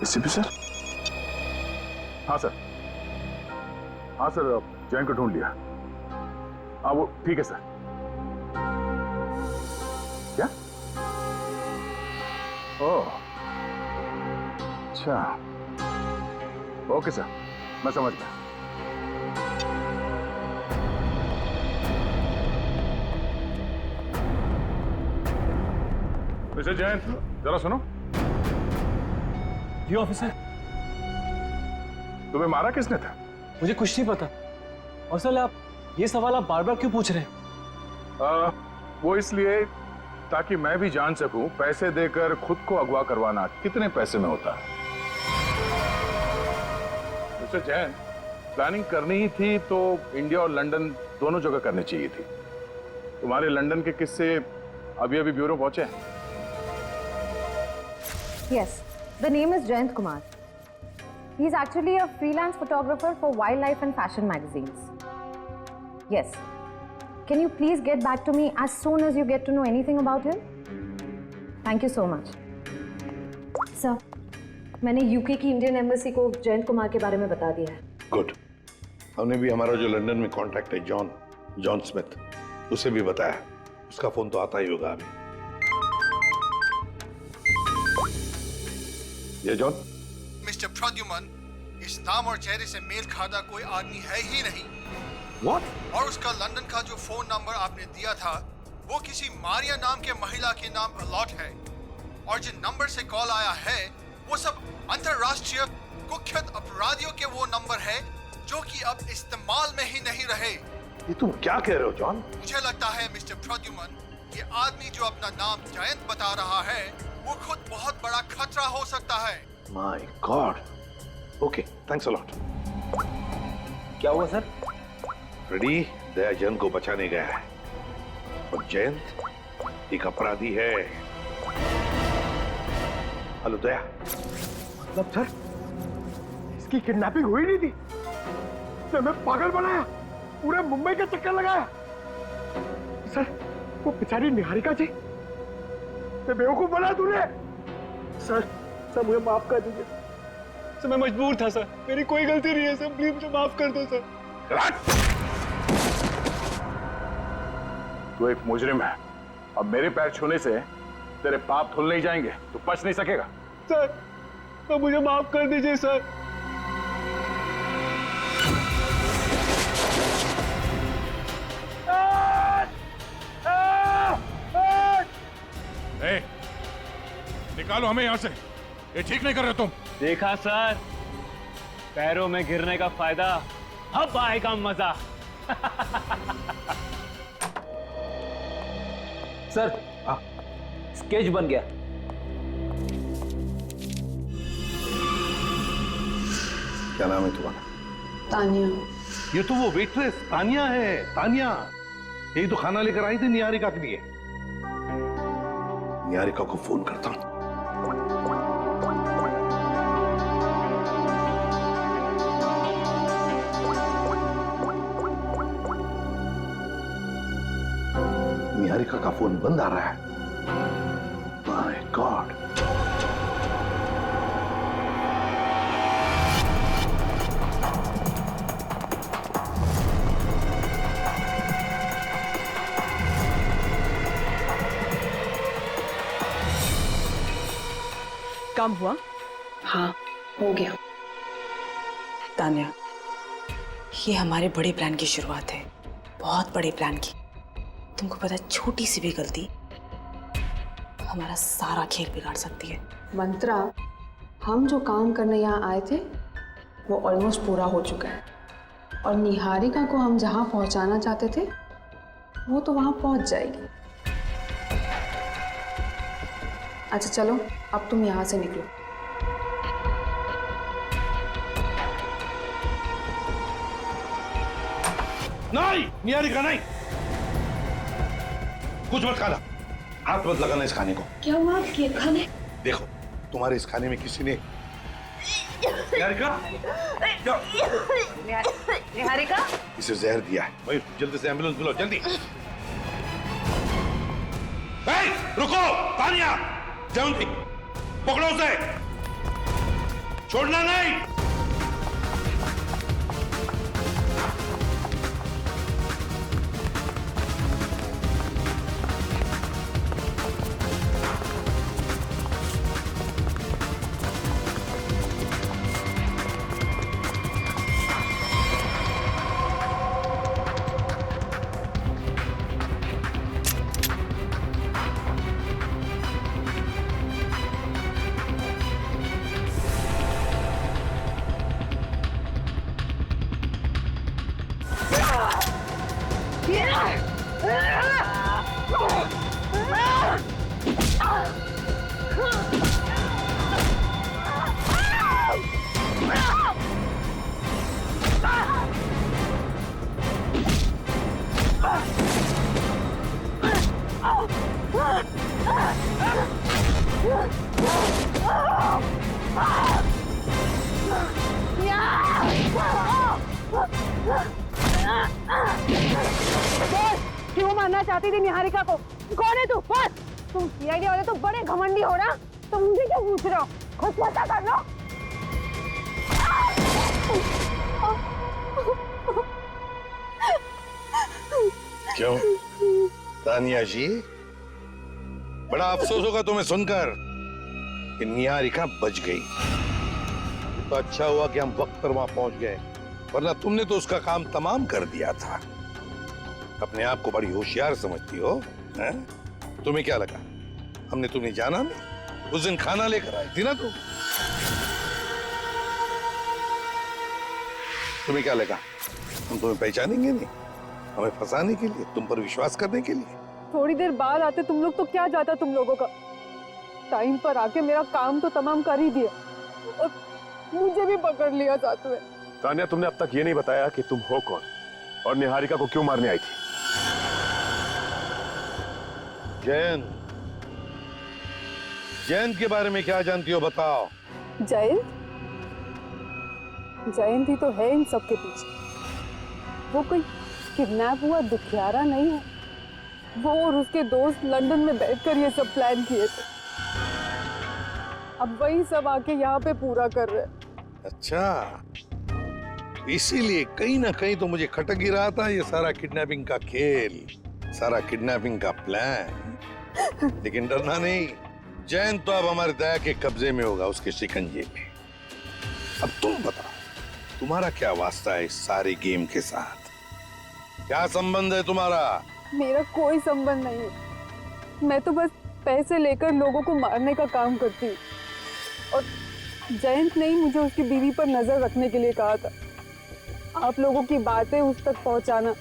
SP sir? हाँ सर। हाँ सर, जैन को ढूंढ लिया। हाँ वो ठीक है सर। क्या? ओह, अच्छा। ओके सर, मैं समझ गया। मिस्टर जैन, जरा सुनो। जी ऑफिसर। तुम्हें मारा किसने था? मुझे कुछ नहीं पता। और सर आप ये सवाल आप बार बार क्यों पूछ रहे हैं? वो इसलिए ताकि मैं भी जान सकूं पैसे देकर खुद को अगवा करवाना कितने पैसे में होता है। मिस्टर जैन, प्लानिंग करनी ही थी तो इंडिया और लंदन दोनों जगह करनी चाहिए थी। तुम्हारे लंदन के किस्से अभी अभी ब्यूरो पहुंचे हैं। Yes, the name is Jayant Kumar. He is actually a freelance photographer for wildlife and fashion magazines. Yes. Can you please get back to me as soon as you get to know anything about him? Thank you so much. Sir, मैंने यूके की इंडियन एम्बेसी को जयंत कुमार के बारे में बता दिया है। गुड। हमने भी हमारा जो लंदन में कॉन्टैक्ट है जॉन स्मिथ, उसे भी बताया। उसका फोन तो आता ही होगा अभी। ये जॉन? मिस्टर प्रद्युमन, इस नाम और चेहरे से मेल खाता कोई आदमी है ही नहीं। What? और उसका लंदन का जो फोन नंबर आपने दिया था वो किसी मारिया नाम के महिला के नाम अलॉट है। और जिन नंबर से कॉल आया है वो सब अंतरराष्ट्रीय कुख्यात अपराधियों के वो नंबर है जो कि अब इस्तेमाल में ही नहीं रहे। ये तुम क्या कह रहे हो जॉन? मुझे लगता है मिस्टर प्रद्युमन, ये आदमी जो अपना नाम जयंत बता रहा है वो खुद बहुत बड़ा खतरा हो सकता है। My God. Okay, thanks a lot. क्या हुआ सर? रेडी दया जैन को बचाने गया है और जयंत एक अपराधी है। हेलो दया। मतलब सर इसकी किडनैपिंग हुई नहीं थी? तो मैं पागल बनाया, पूरे मुंबई का चक्कर लगाया। सर वो बेचारी निहारिका जी, मैं बेवकूफ बना तूने। सर मुझे माफ कर दीजिए सर, मैं मजबूर था सर, मेरी कोई गलती नहीं है सर, प्लीज मुझे माफ कर दो सर। तू एक मुजरिम है। अब मेरे पैर छूने से तेरे पाप धुल नहीं जाएंगे, तू बच नहीं सकेगा। सर तो मुझे माफ कर दीजिए सर। ए, निकालो हमें यहाँ से, ये ठीक नहीं कर रहे तुम। देखा सर, पैरों में गिरने का फायदा, अब आएगा मजा। सर स्केच बन गया। क्या नाम है तुम्हारा? तानिया। ये तो वो वेट्रेस तानिया है। तानिया यही तो खाना लेकर आई थी निहारिका के लिए। निहारिका को फोन करता हूं। निहारिका का फोन बंद आ रहा है। My God. काम हुआ? हाँ, हो गया। तान्या, ये हमारे बड़े प्लान की शुरुआत है, बहुत बड़े प्लान की। तुमको पता है, छोटी सी भी गलती हमारा सारा खेल बिगाड़ सकती है। मंत्रा, हम जो काम करने यहाँ आए थे वो ऑलमोस्ट पूरा हो चुका है, और निहारिका को हम जहाँ पहुँचाना चाहते थे वो तो वहाँ पहुँच जाएगी। अच्छा चलो, अब तुम यहाँ से निकलो। नहीं, निहारिका नहीं, कुछ मत खाना, हाथ मत लगाना इस खाने को। क्या हुआ आपके खाने? देखो, तुम्हारे इस खाने में किसी ने निहारिका निहारिका इसे जहर दिया है। भाई जल्दी से एम्बुलेंस बुलाओ, जल्दी। रुको, तानिया, जयंती, पकड़ो उसे, छोड़ना नहीं। क्यों मारना चाहती थी निहारिका को? कौन है तू? बस, तुम सीआईडी वाले तो बड़े घमंडी हो ना, तो मुझे क्यों पूछ रहे हो? खुद पता कर लो। क्यों तानिया जी, बड़ा अफसोस होगा तुम्हें सुनकर कि निहारिका बच गई। तो अच्छा हुआ कि हम वक्त पर वहां पहुंच गए, वरना तुमने तो उसका काम तमाम कर दिया था। अपने आप को बड़ी होशियार समझती हो, हैं? तुम्हें क्या लगा हमने तुम्हें जाना नहीं? उस दिन खाना लेकर आई थी ना तुम। तुम्हें क्या लगा हम तुम्हें पहचानेंगे नहीं? हमें फंसाने के लिए, तुम पर विश्वास करने के लिए? थोड़ी देर बाद आते तुम लोग तो क्या जाता तुम लोगों का। टाइम पर आके मेरा काम तो तमाम कर ही दिया और मुझे भी पकड़ लिया साथ में। तान्या, तुमने अब तक ये नहीं बताया कि तुम हो कौन और निहारिका को क्यों मारने आई थी? जयंत, जयंत के बारे में क्या जानती हो बताओ। जयंत? जयंत ही तो है इन सब के पीछे। वो कोई किडनैप हुआ दुखियारा नहीं है। वो और उसके दोस्त लंदन में बैठकर ये सब प्लान किए थे। अब वही सब आके यहाँ पे पूरा कर रहे हैं। अच्छा, इसीलिए कहीं ना कहीं तो मुझे खटक ही रहा था ये सारा किडनैपिंग का खेल, सारा किडनैपिंग का प्लान। लेकिन डरना नहीं, जयंत तो अब हमारे दया के कब्जे में होगा, उसके शिकंजे में। अब तुम बताओ, तुम्हारा क्या वास्ता है इस सारी गेम के साथ? क्या संबंध है तुम्हारा? मेरा कोई संबंध नहीं है। मैं तो बस पैसे लेकर लोगों को मारने का काम करती हूँ। और जयंत ने ही मुझे उसकी बीवी पर नजर रखने के लिए कहा था। आप लोगों की बातें उस तक पहुंचाना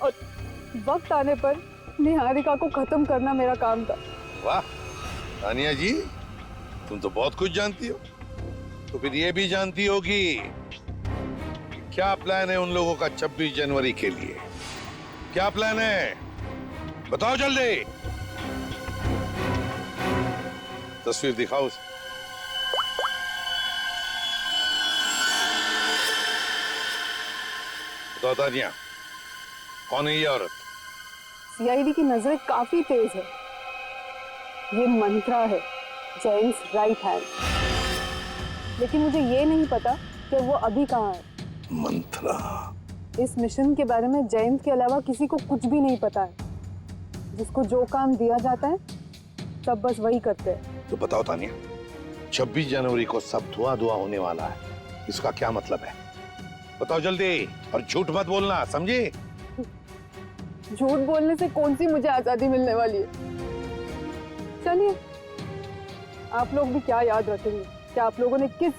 और वक्त आने पर निहारिका को खत्म करना मेरा काम था। वाह तानिया जी, तुम तो बहुत कुछ जानती हो। तो फिर ये भी जानती होगी कि क्या प्लान है उन लोगों का 26 जनवरी के लिए? क्या प्लान है बताओ जल्दी। तस्वीर दिखाओ उसे। बताओ तानिया, कौन है ये औरत? सीआईडी की नजरें काफी तेज है। ये मंत्रा है, जयंत राइट हैंड। लेकिन मुझे ये नहीं पता कि वो अभी कहाँ है। मंत्रा? इस मिशन के बारे में जयंत के अलावा किसी को कुछ भी नहीं पता है। जिसको जो काम दिया जाता है सब बस वही करते हैं। तो बताओ तानिया, 26 जनवरी को सब धुआं धुआं होने वाला है। इसका क्या मतलब है? बताओ जल्दी, और झूठ मत बोलना, समझी? झूठ बोलने से कौन सी मुझे आजादी मिलने वाली है? चलिए, आप लोग भी क्या याद रखेंगे कि आप लोगों ने किस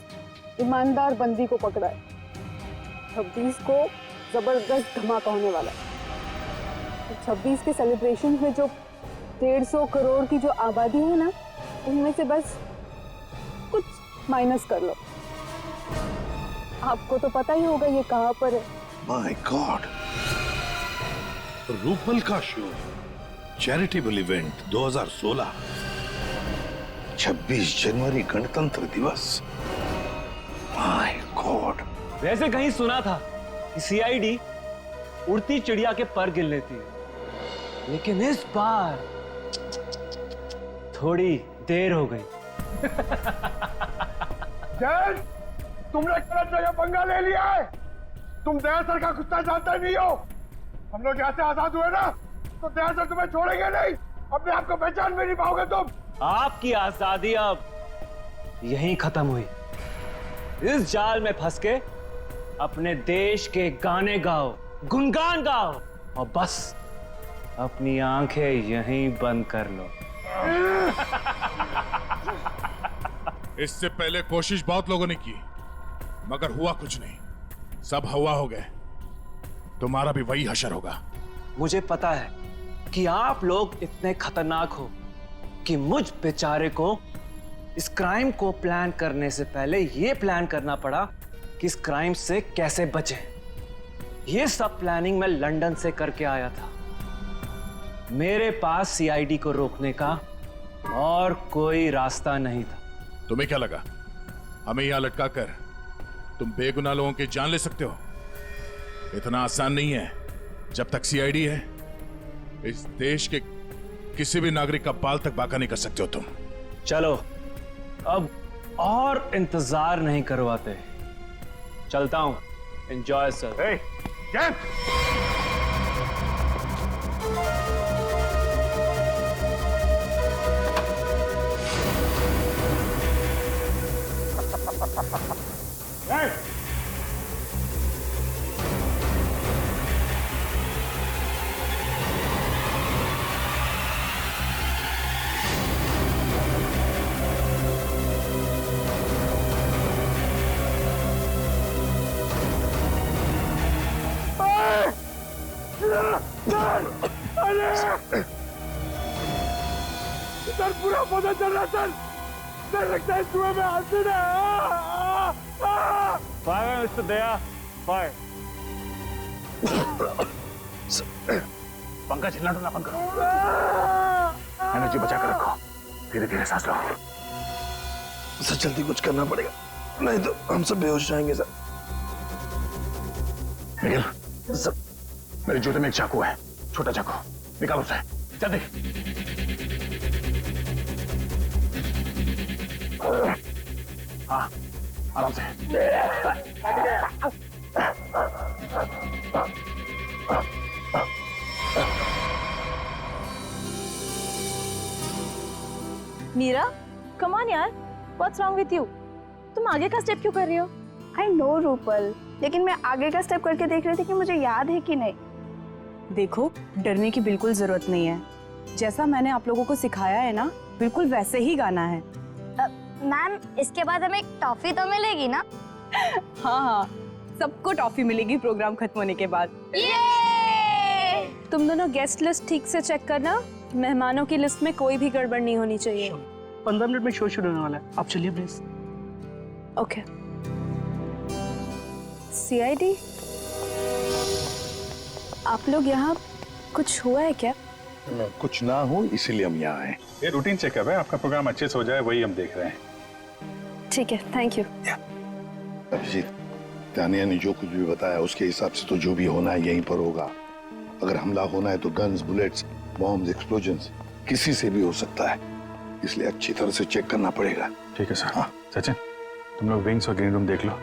ईमानदार बंदी को पकड़ा है। 26 को जबरदस्त धमाका होने वाला है। 26 के सेलिब्रेशन में जो 150 करोड़ की जो आबादी है ना, उनमें से बस कुछ माइनस कर लो। आपको तो पता ही होगा ये कहाँ पर है। माय गॉड, रूपल का शो, चैरिटेबल इवेंट 2016, 26 जनवरी गणतंत्र दिवस। My God. वैसे कहीं सुना था कि सीआईडी उड़ती चिड़िया के पर गिन लेती है, लेकिन इस बार थोड़ी देर हो गई। जैन, तुमने गलत जगह पंगा ले लिया है। तुम दया सर का गुस्सा जानते नहीं हो। हम लोग यहाँ से आजाद हुए ना, तो दया सर तुम्हें छोड़ेंगे नहीं। अपने आप को पहचान भी नहीं पाओगे तुम। आपकी आजादी अब यहीं खत्म हुई। इस जाल में फंस के अपने देश के गाने गाओ, गुनगान गाओ, और बस अपनी आंखें यहीं बंद कर लो। इससे पहले कोशिश बहुत लोगों ने की, मगर हुआ कुछ नहीं। सब हवा हो गए। तुम्हारा भी वही हशर होगा। मुझे पता है कि आप लोग इतने खतरनाक हो कि मुझ बेचारे को इस क्राइम को प्लान करने से पहले यह प्लान करना पड़ा कि इस क्राइम से कैसे बचें। यह सब प्लानिंग मैं लंदन से करके आया था। मेरे पास सीआईडी को रोकने का और कोई रास्ता नहीं था। तुम्हें क्या लगा हमें यहां लटका कर तुम बेगुनाह लोगों की जान ले सकते हो? इतना आसान नहीं है। जब तक सीआईडी है, इस देश के किसी भी नागरिक का बाल तक बाका नहीं कर सकते हो तुम। चलो, अब और इंतजार नहीं करवाते, चलता हूं। Enjoy sir. सर, पूरा पता चल रहा सर। सर, लगता है कुएं में एसिड है। फायर मिस्टर दया, फायर। पंखा चिल्ला ना बंद करो। एनर्जी बचा कर रखो। धीरे धीरे सांस लो। सर, जल्दी कुछ करना पड़ेगा, नहीं तो हम सब बेहोश जाएंगे सर। निखिल, सर, मेरे जूते में एक चाकू है, छोटा चाकू, निकालो उसे जल्दी। हाँ, आराम से। मीरा, कम ऑन यार, व्हाट्स रॉन्ग विथ यू? तुम आगे का स्टेप क्यों कर रही हो? आई नो रूपल, लेकिन मैं आगे का स्टेप करके देख रही थी कि मुझे याद है कि नहीं। देखो, डरने की बिल्कुल जरूरत नहीं है। जैसा मैंने आप लोगों को सिखाया है ना, बिल्कुल वैसे ही गाना है। मैम, इसके बाद हमें टॉफी तो मिलेगी ना? हाँ हाँ, सबको टॉफी मिलेगी प्रोग्राम खत्म होने के बाद। तुम दोनों गेस्ट लिस्ट ठीक से चेक करना। मेहमानों की लिस्ट में कोई भी गड़बड़ नहीं होनी चाहिए। 15 मिनट में शो शुरू होने वाला है, आप चलिए प्लीज। ओके। सीआईडी, आप लोग यहाँ, कुछ हुआ है क्या? कुछ ना हो इसीलिए हम यहाँ आए। ये रूटीन चेकअप है, आपका प्रोग्राम अच्छे से हो जाए वही हम देख रहे हैं। ठीक है, थैंक यू। अभिजीत, तानिया ने जो कुछ भी बताया उसके हिसाब से तो जो भी होना है यहीं पर होगा। अगर हमला होना है तो गन्स, बुलेट्स, बॉम्ब्स, एक्सप्लोजन्स किसी से भी हो सकता है, इसलिए अच्छी तरह से चेक करना पड़ेगा। ठीक है सर। हाँ सचिन, तुम लोग विंग्स और ग्रीन रूम देख लो,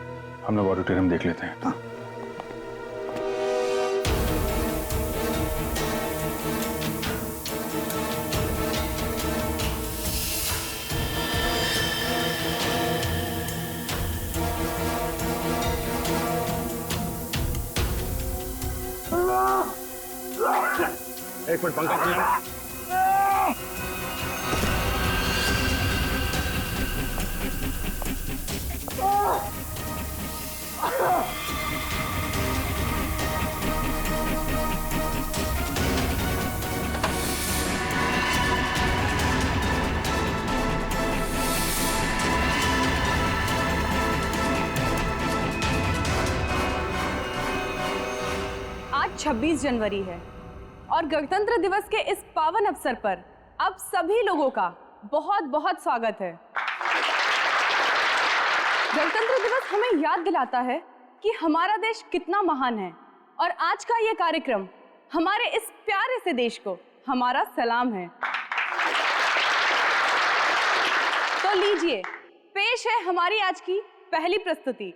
हम लोग ऑडिटोरियम देख लेते हैं। हाँ। एक मिनट पंखा चला। आज 26 जनवरी है और गणतंत्र दिवस के इस पावन अवसर पर आप सभी लोगों का बहुत बहुत स्वागत है। गणतंत्र दिवस हमें याद दिलाता है कि हमारा देश कितना महान है और आज का ये कार्यक्रम हमारे इस प्यारे से देश को हमारा सलाम है। तो लीजिए, पेश है हमारी आज की पहली प्रस्तुति।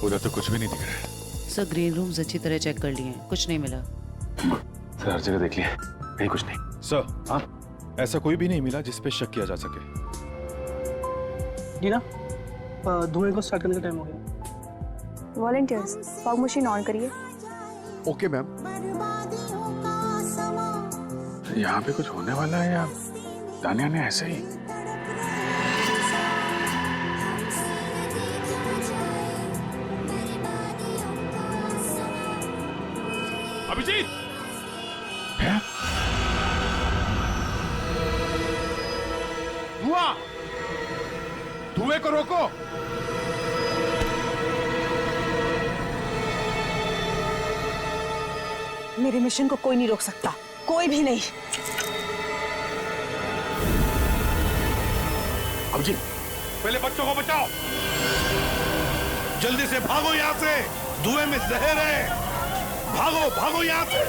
उधर तो कुछ भी नहीं दिख रहा है। सर ग्रीन रूम्स अच्छी तरह चेक कर लिए हैं, कुछ नहीं मिला। सर हर जगह देख लिया, कहीं कुछ नहीं। सर हाँ, ऐसा कोई भी नहीं मिला जिस पे शक किया जा सके। जीना, धुएं को स्टार्ट करने का टाइम हो गया। वॉलंटियर्स, फॉग मशीन ऑन करिए। Okay ma'am. यहाँ पे कुछ होने वाला है या तानिया ने ऐसे ही? अभिजीत! धुआं! धुएं को रोको! मेरे मिशन को कोई नहीं रोक सकता, कोई भी नहीं। अभिजीत, पहले बच्चों को बचाओ। जल्दी से भागो यहाँ से, धुएं में जहर है। भागो भागो यहाँ से।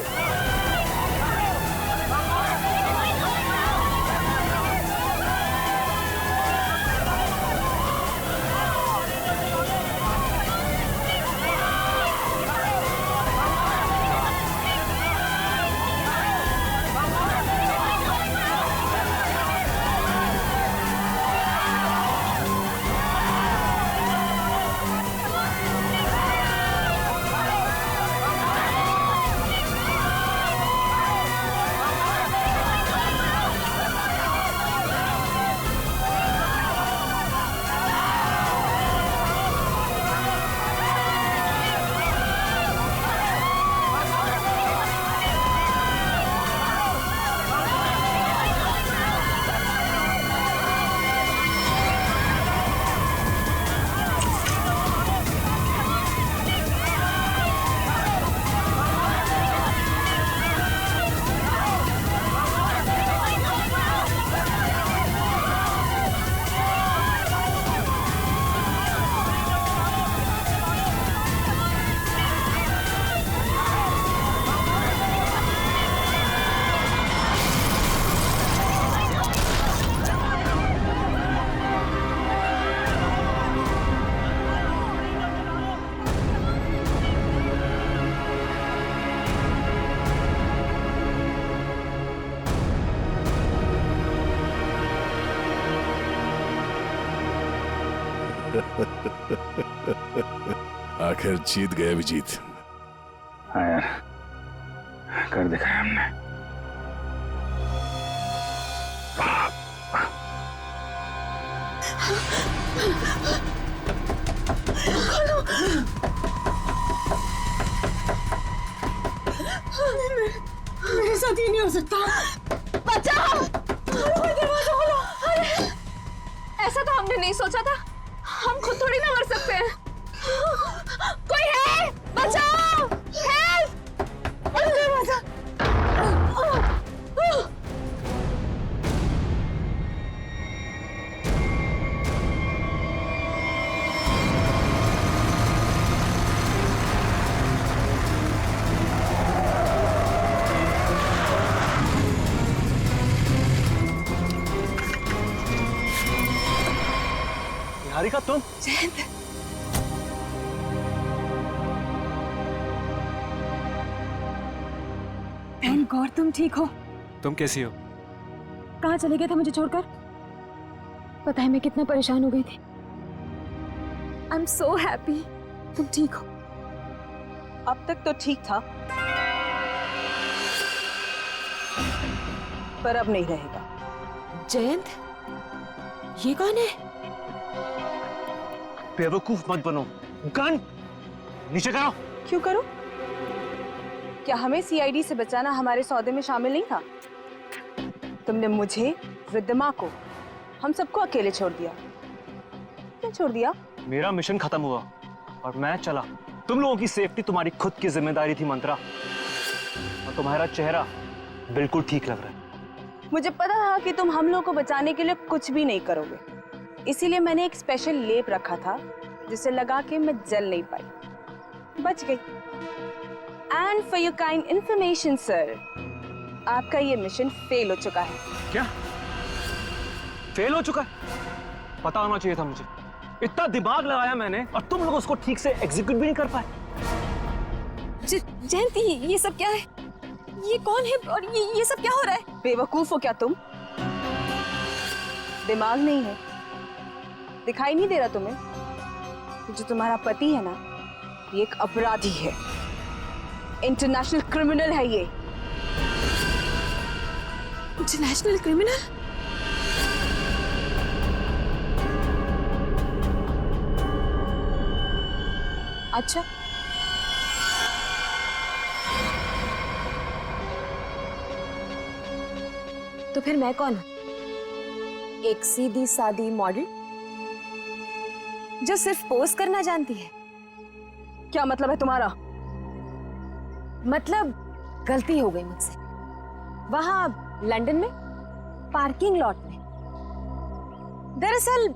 आखिर जीत गए अभिजीत। हाँ यार, कर दिखाया हमने। मेरे साथ ये नहीं हो सकता। बचाओ! दरवाजा खोलो! अरे! ऐसा तो हमने नहीं सोचा था। हम खुद थोड़ी ना मर सकते हैं। कोई है? बचाओ! हेल्प! दरवाजा! निहारिका तुम? जयंत, थैंक गॉड तुम ठीक हो। तुम कैसी हो? कहाँ चले गए थे मुझे छोड़कर? पता है मैं कितना परेशान हो गई थी। आई एम सो हैप्पी तुम ठीक हो। अब तक तो ठीक था, पर अब नहीं रहेगा। जयंत, ये कौन है? बेवकूफ मत बनो। गन नीचे करो। क्यों करो? क्या हमें सीआईडी से बचाना हमारे सौदे में शामिल नहीं था? तुमने मुझे, रिद्धिमा को, हम सबको अकेले छोड़ दिया। क्यों छोड़ दिया? मेरा मिशन खत्म हुआ और मैं चला। तुम लोगों की सेफ्टी तुम्हारी खुद की जिम्मेदारी थी मंत्रा, और तुम्हारा चेहरा बिल्कुल ठीक लग रहा है। मुझे पता था कि तुम हम लोगों को बचाने के लिए कुछ भी नहीं करोगे, इसीलिए मैंने एक स्पेशल लेप रखा था जिसे लगा के मैं जल नहीं पाई, बच गई। And for your kind information sir, आपका ये मिशन फेल हो चुका है। क्या फेल हो चुका है? पता होना चाहिए था मुझे। इतना दिमाग लगाया मैंने और तुम लोग उसको ठीक से एग्जीक्यूट भी नहीं कर पाए। जयंती, ये सब क्या है? ये कौन है और ये सब क्या हो रहा है? बेवकूफ हो क्या तुम? दिमाग नहीं है? दिखाई नहीं दे रहा तुम्हें? जो तुम्हारा पति है ना, ये एक अपराधी है, इंटरनेशनल क्रिमिनल है ये। International criminal? अच्छा, तो फिर मैं कौन हूं? एक सीधी सादी मॉडल जो सिर्फ पोज करना जानती है? क्या मतलब है तुम्हारा? मतलब गलती हो गई मुझसे वहां लंदन में पार्किंग लॉट में। दरअसल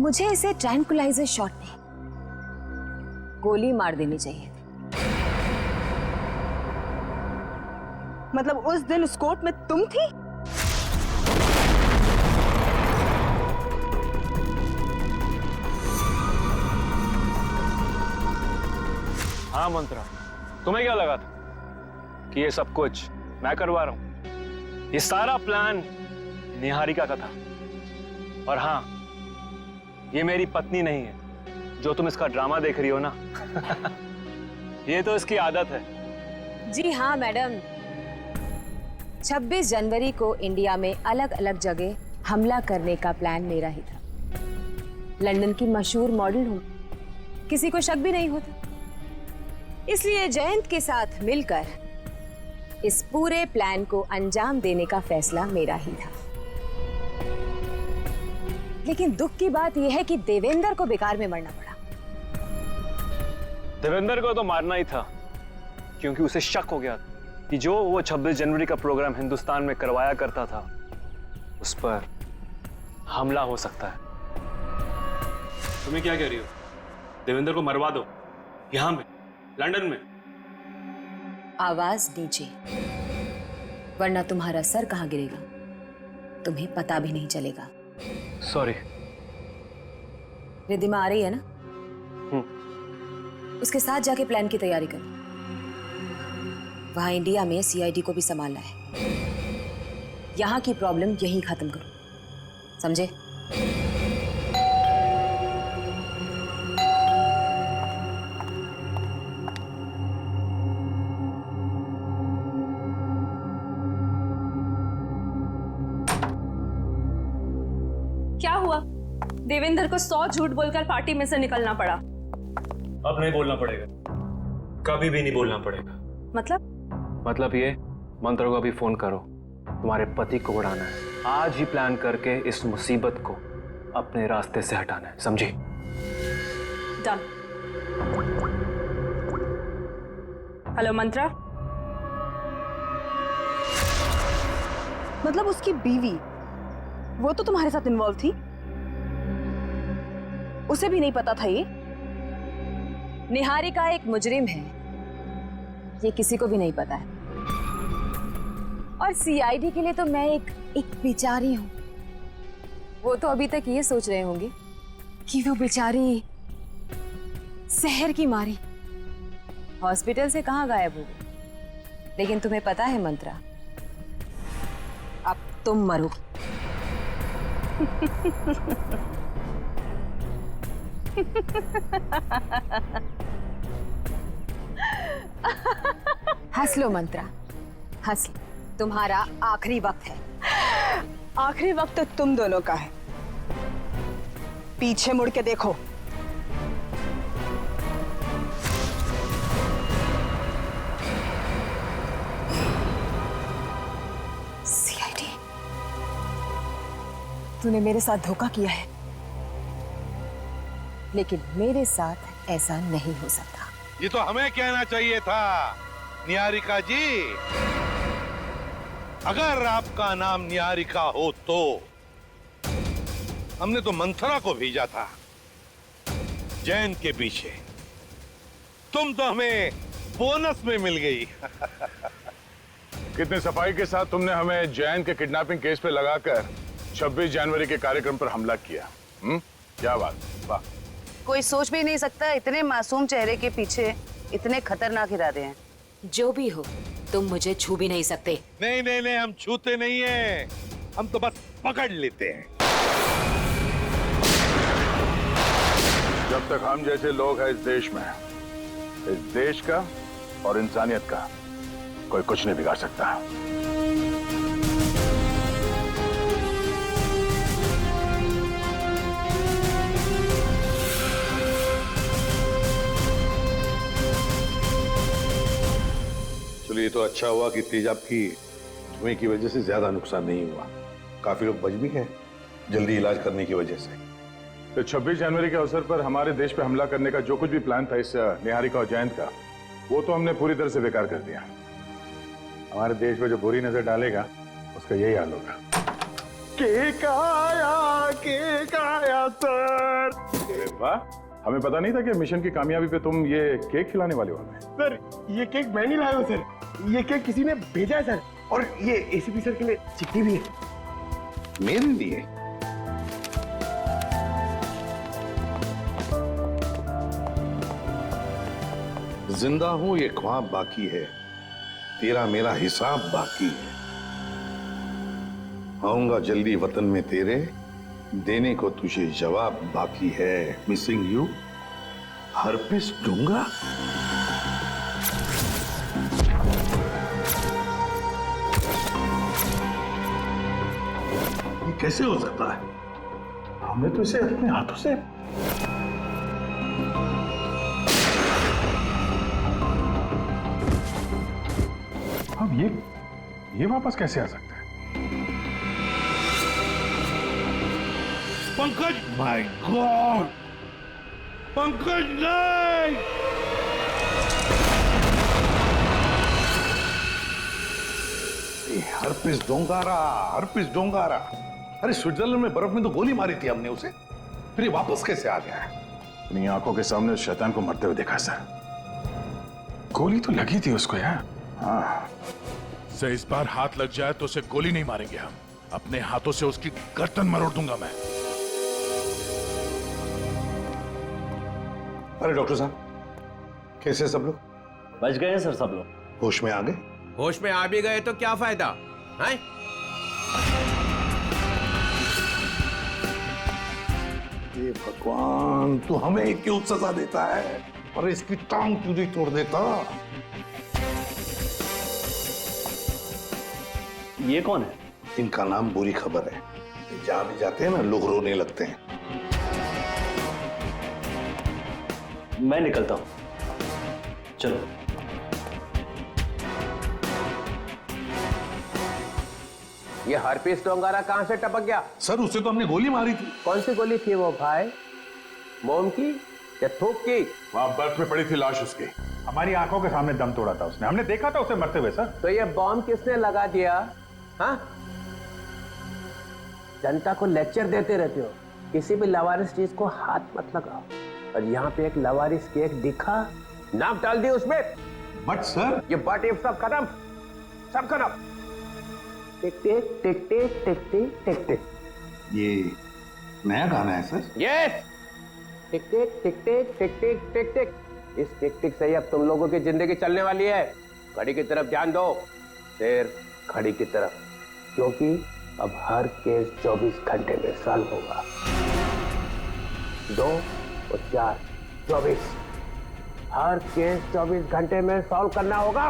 मुझे इसे ट्रैंकुलाइजर शॉट में गोली मार देनी चाहिए थी। मतलब उस दिन उस कोर्ट में तुम थी? हाँ मंत्रा, तुम्हें क्या लगा था कि ये सब कुछ मैं करवा रहा हूं? ये सारा प्लान निहारिका का था। और हाँ, ये मेरी पत्नी नहीं है जो तुम इसका ड्रामा देख रही हो ना। ये तो इसकी आदत है। जी हाँ मैडम, 26 जनवरी को इंडिया में अलग अलग जगह हमला करने का प्लान मेरा ही था। लंदन की मशहूर मॉडल हूं, किसी को शक भी नहीं होता। इसलिए जयंत के साथ मिलकर इस पूरे प्लान को अंजाम देने का फैसला मेरा ही था। लेकिन दुख की बात यह है कि देवेंद्र को बेकार में मरना पड़ा। देवेंद्र को तो मारना ही था, क्योंकि उसे शक हो गया कि जो वो 26 जनवरी का प्रोग्राम हिंदुस्तान में करवाया करता था, उस पर हमला हो सकता है। तुम्हें क्या कह रही हो? देवेंद्र को मरवा दो यहां में, लंदन में। आवाज नीचे, वरना तुम्हारा सर कहां गिरेगा तुम्हें पता भी नहीं चलेगा। सॉरी। रिद्धिमा आ रही है ना? उसके साथ जाके प्लान की तैयारी कर। वहां इंडिया में सीआईडी को भी संभालना है। यहां की प्रॉब्लम यहीं खत्म करो, समझे? क्या हुआ? देवेंद्र को 100 झूठ बोलकर पार्टी में से निकलना पड़ा। अब नहीं बोलना पड़ेगा, कभी भी नहीं बोलना पड़ेगा। मतलब ये, मंत्र को अभी फोन करो, तुम्हारे पति को उड़ाना है। आज ही प्लान करके इस मुसीबत को अपने रास्ते से हटाना है, समझी? डन। हेलो मंत्रा। मतलब उसकी बीवी, वो तो तुम्हारे साथ इन्वॉल्व थी? उसे भी नहीं पता था ये? निहारिका एक मुजरिम है, ये किसी को भी नहीं पता है। और सीआईडी के लिए तो मैं एक बेचारी हूं। वो तो अभी तक ये सोच रहे होंगे कि वो बेचारी शहर की मारी हॉस्पिटल से कहां गायब हो गई। लेकिन तुम्हें पता है मंत्रा, अब तुम मरो। हंस लो मंत्रा, हंस लो। तुम्हारा आखिरी वक्त है। आखिरी वक्त तो तुम दोनों का है। पीछे मुड़ के देखो। सीआईडी, तूने मेरे साथ धोखा किया है, लेकिन मेरे साथ ऐसा नहीं हो सकता। ये तो हमें कहना चाहिए था निहारिका जी। अगर आपका नाम निहारिका हो तो हमने तो मंथरा को भेजा था जैन के पीछे। तुम तो हमें बोनस में मिल गई। कितनी सफाई के साथ तुमने हमें जैन के किडनैपिंग केस पे लगाकर 26 जनवरी के कार्यक्रम पर हमला किया। क्या बात, वाह। कोई सोच भी नहीं सकता इतने मासूम चेहरे के पीछे इतने खतरनाक इरादे हैं। जो भी हो, तुम मुझे छू भी नहीं सकते। नहीं नहीं नहीं, हम छूते नहीं हैं, हम तो बस पकड़ लेते हैं। जब तक हम जैसे लोग हैं इस देश में, इस देश का और इंसानियत का कोई कुछ नहीं बिगाड़ सकता। चलिए, ये तो अच्छा हुआ कि तेजाब की धुएं की वजह से ज्यादा नुकसान नहीं हुआ। काफी लोग बच भी गए जल्दी इलाज करने की वजह से। तो 26 जनवरी के अवसर पर हमारे देश पे हमला करने का जो कुछ भी प्लान था इस निहारिका और जयंत का, वो तो हमने पूरी तरह से बेकार कर दिया। हमारे देश में जो बुरी नजर डालेगा उसका यही हाल होगा। केक आया सर। अरे वाह, हमें पता नहीं था कि मिशन की कामयाबी पे तुम ये केक खिलाने वाले हो। सर, ये केक मैं नहीं लाया हूं सर, ये केक किसी ने भेजा है सर। और ये एसीपी सर के लिए चिट्ठी भी है। मेरे लिए? जिंदा हूं ये ख्वाब बाकी है, तेरा मेरा हिसाब बाकी है। आऊंगा जल्दी वतन में तेरे, देने को तुझे जवाब बाकी है। मिसिंग यू, हरपिस दूंगा। ये कैसे हो सकता है? हमने तो इसे अपने हाथों से अब ये वापस कैसे आ सकता है? पंकज, माय गॉड, पंकज नहीं! Herpes डोंगारा, herpes डोंगारा। अरे स्विट्जरलैंड में बर्फ में तो गोली मारी थी हमने उसे, फिर ये वापस कैसे आ गया है? अपनी आंखों के सामने उस शैतान को मरते हुए देखा सर। गोली तो लगी थी उसको यार। हाँ, से इस बार हाथ लग जाए तो उसे गोली नहीं मारेंगे हम, अपने हाथों से उसकी गर्दन मरोड़ दूंगा मैं। अरे डॉक्टर साहब, कैसे सब लोग? बच गए हैं सर सब लोग। होश में आ गए? होश में आ भी गए तो क्या फायदा है? ये भगवान, तू हमें क्यों सजा देता है? और इसकी टांग क्यों नहीं तोड़ देता? ये कौन है? इनका नाम बुरी खबर है। जहां भी जाते हैं ना, लोग रोने लगते हैं। मैं निकलता हूं, चलो। ये हरपिस डोंगारा कहां से टपक गया? सर, उसे तो हमने गोली मारी थी। कौन सी गोली थी वो भाई? मोम की या थूक की? वहां बर्फ में पड़ी थी लाश उसकी, हमारी आंखों के सामने दम तोड़ा था उसने, हमने देखा था उसे मरते हुए सर। तो ये बॉम्ब किसने लगा दिया? हाँ, जनता को लेक्चर देते रहते हो, किसी भी लवारिस चीज को हाथ मत लगाओ। और यहाँ पे एक लवारिस केक दिखा, नाक डाल दी उसमें। बट सर, ये बट इफ सब खत्म, सब खत्म। टिक टिक टिक टिक टिक टिक टिक टिक। ये नया गाना है सर? यस, टिक टिक टिक टिक टिक टिक टिक टिक। इस टिक टिक से ही अब तुम लोगों की जिंदगी चलने वाली है। घड़ी की तरफ ध्यान दो, फिर घड़ी की तरफ, क्योंकि अब हर केस 24 घंटे में सॉल्व होगा। 2 और 4 24, हर केस 24 घंटे में सॉल्व करना होगा।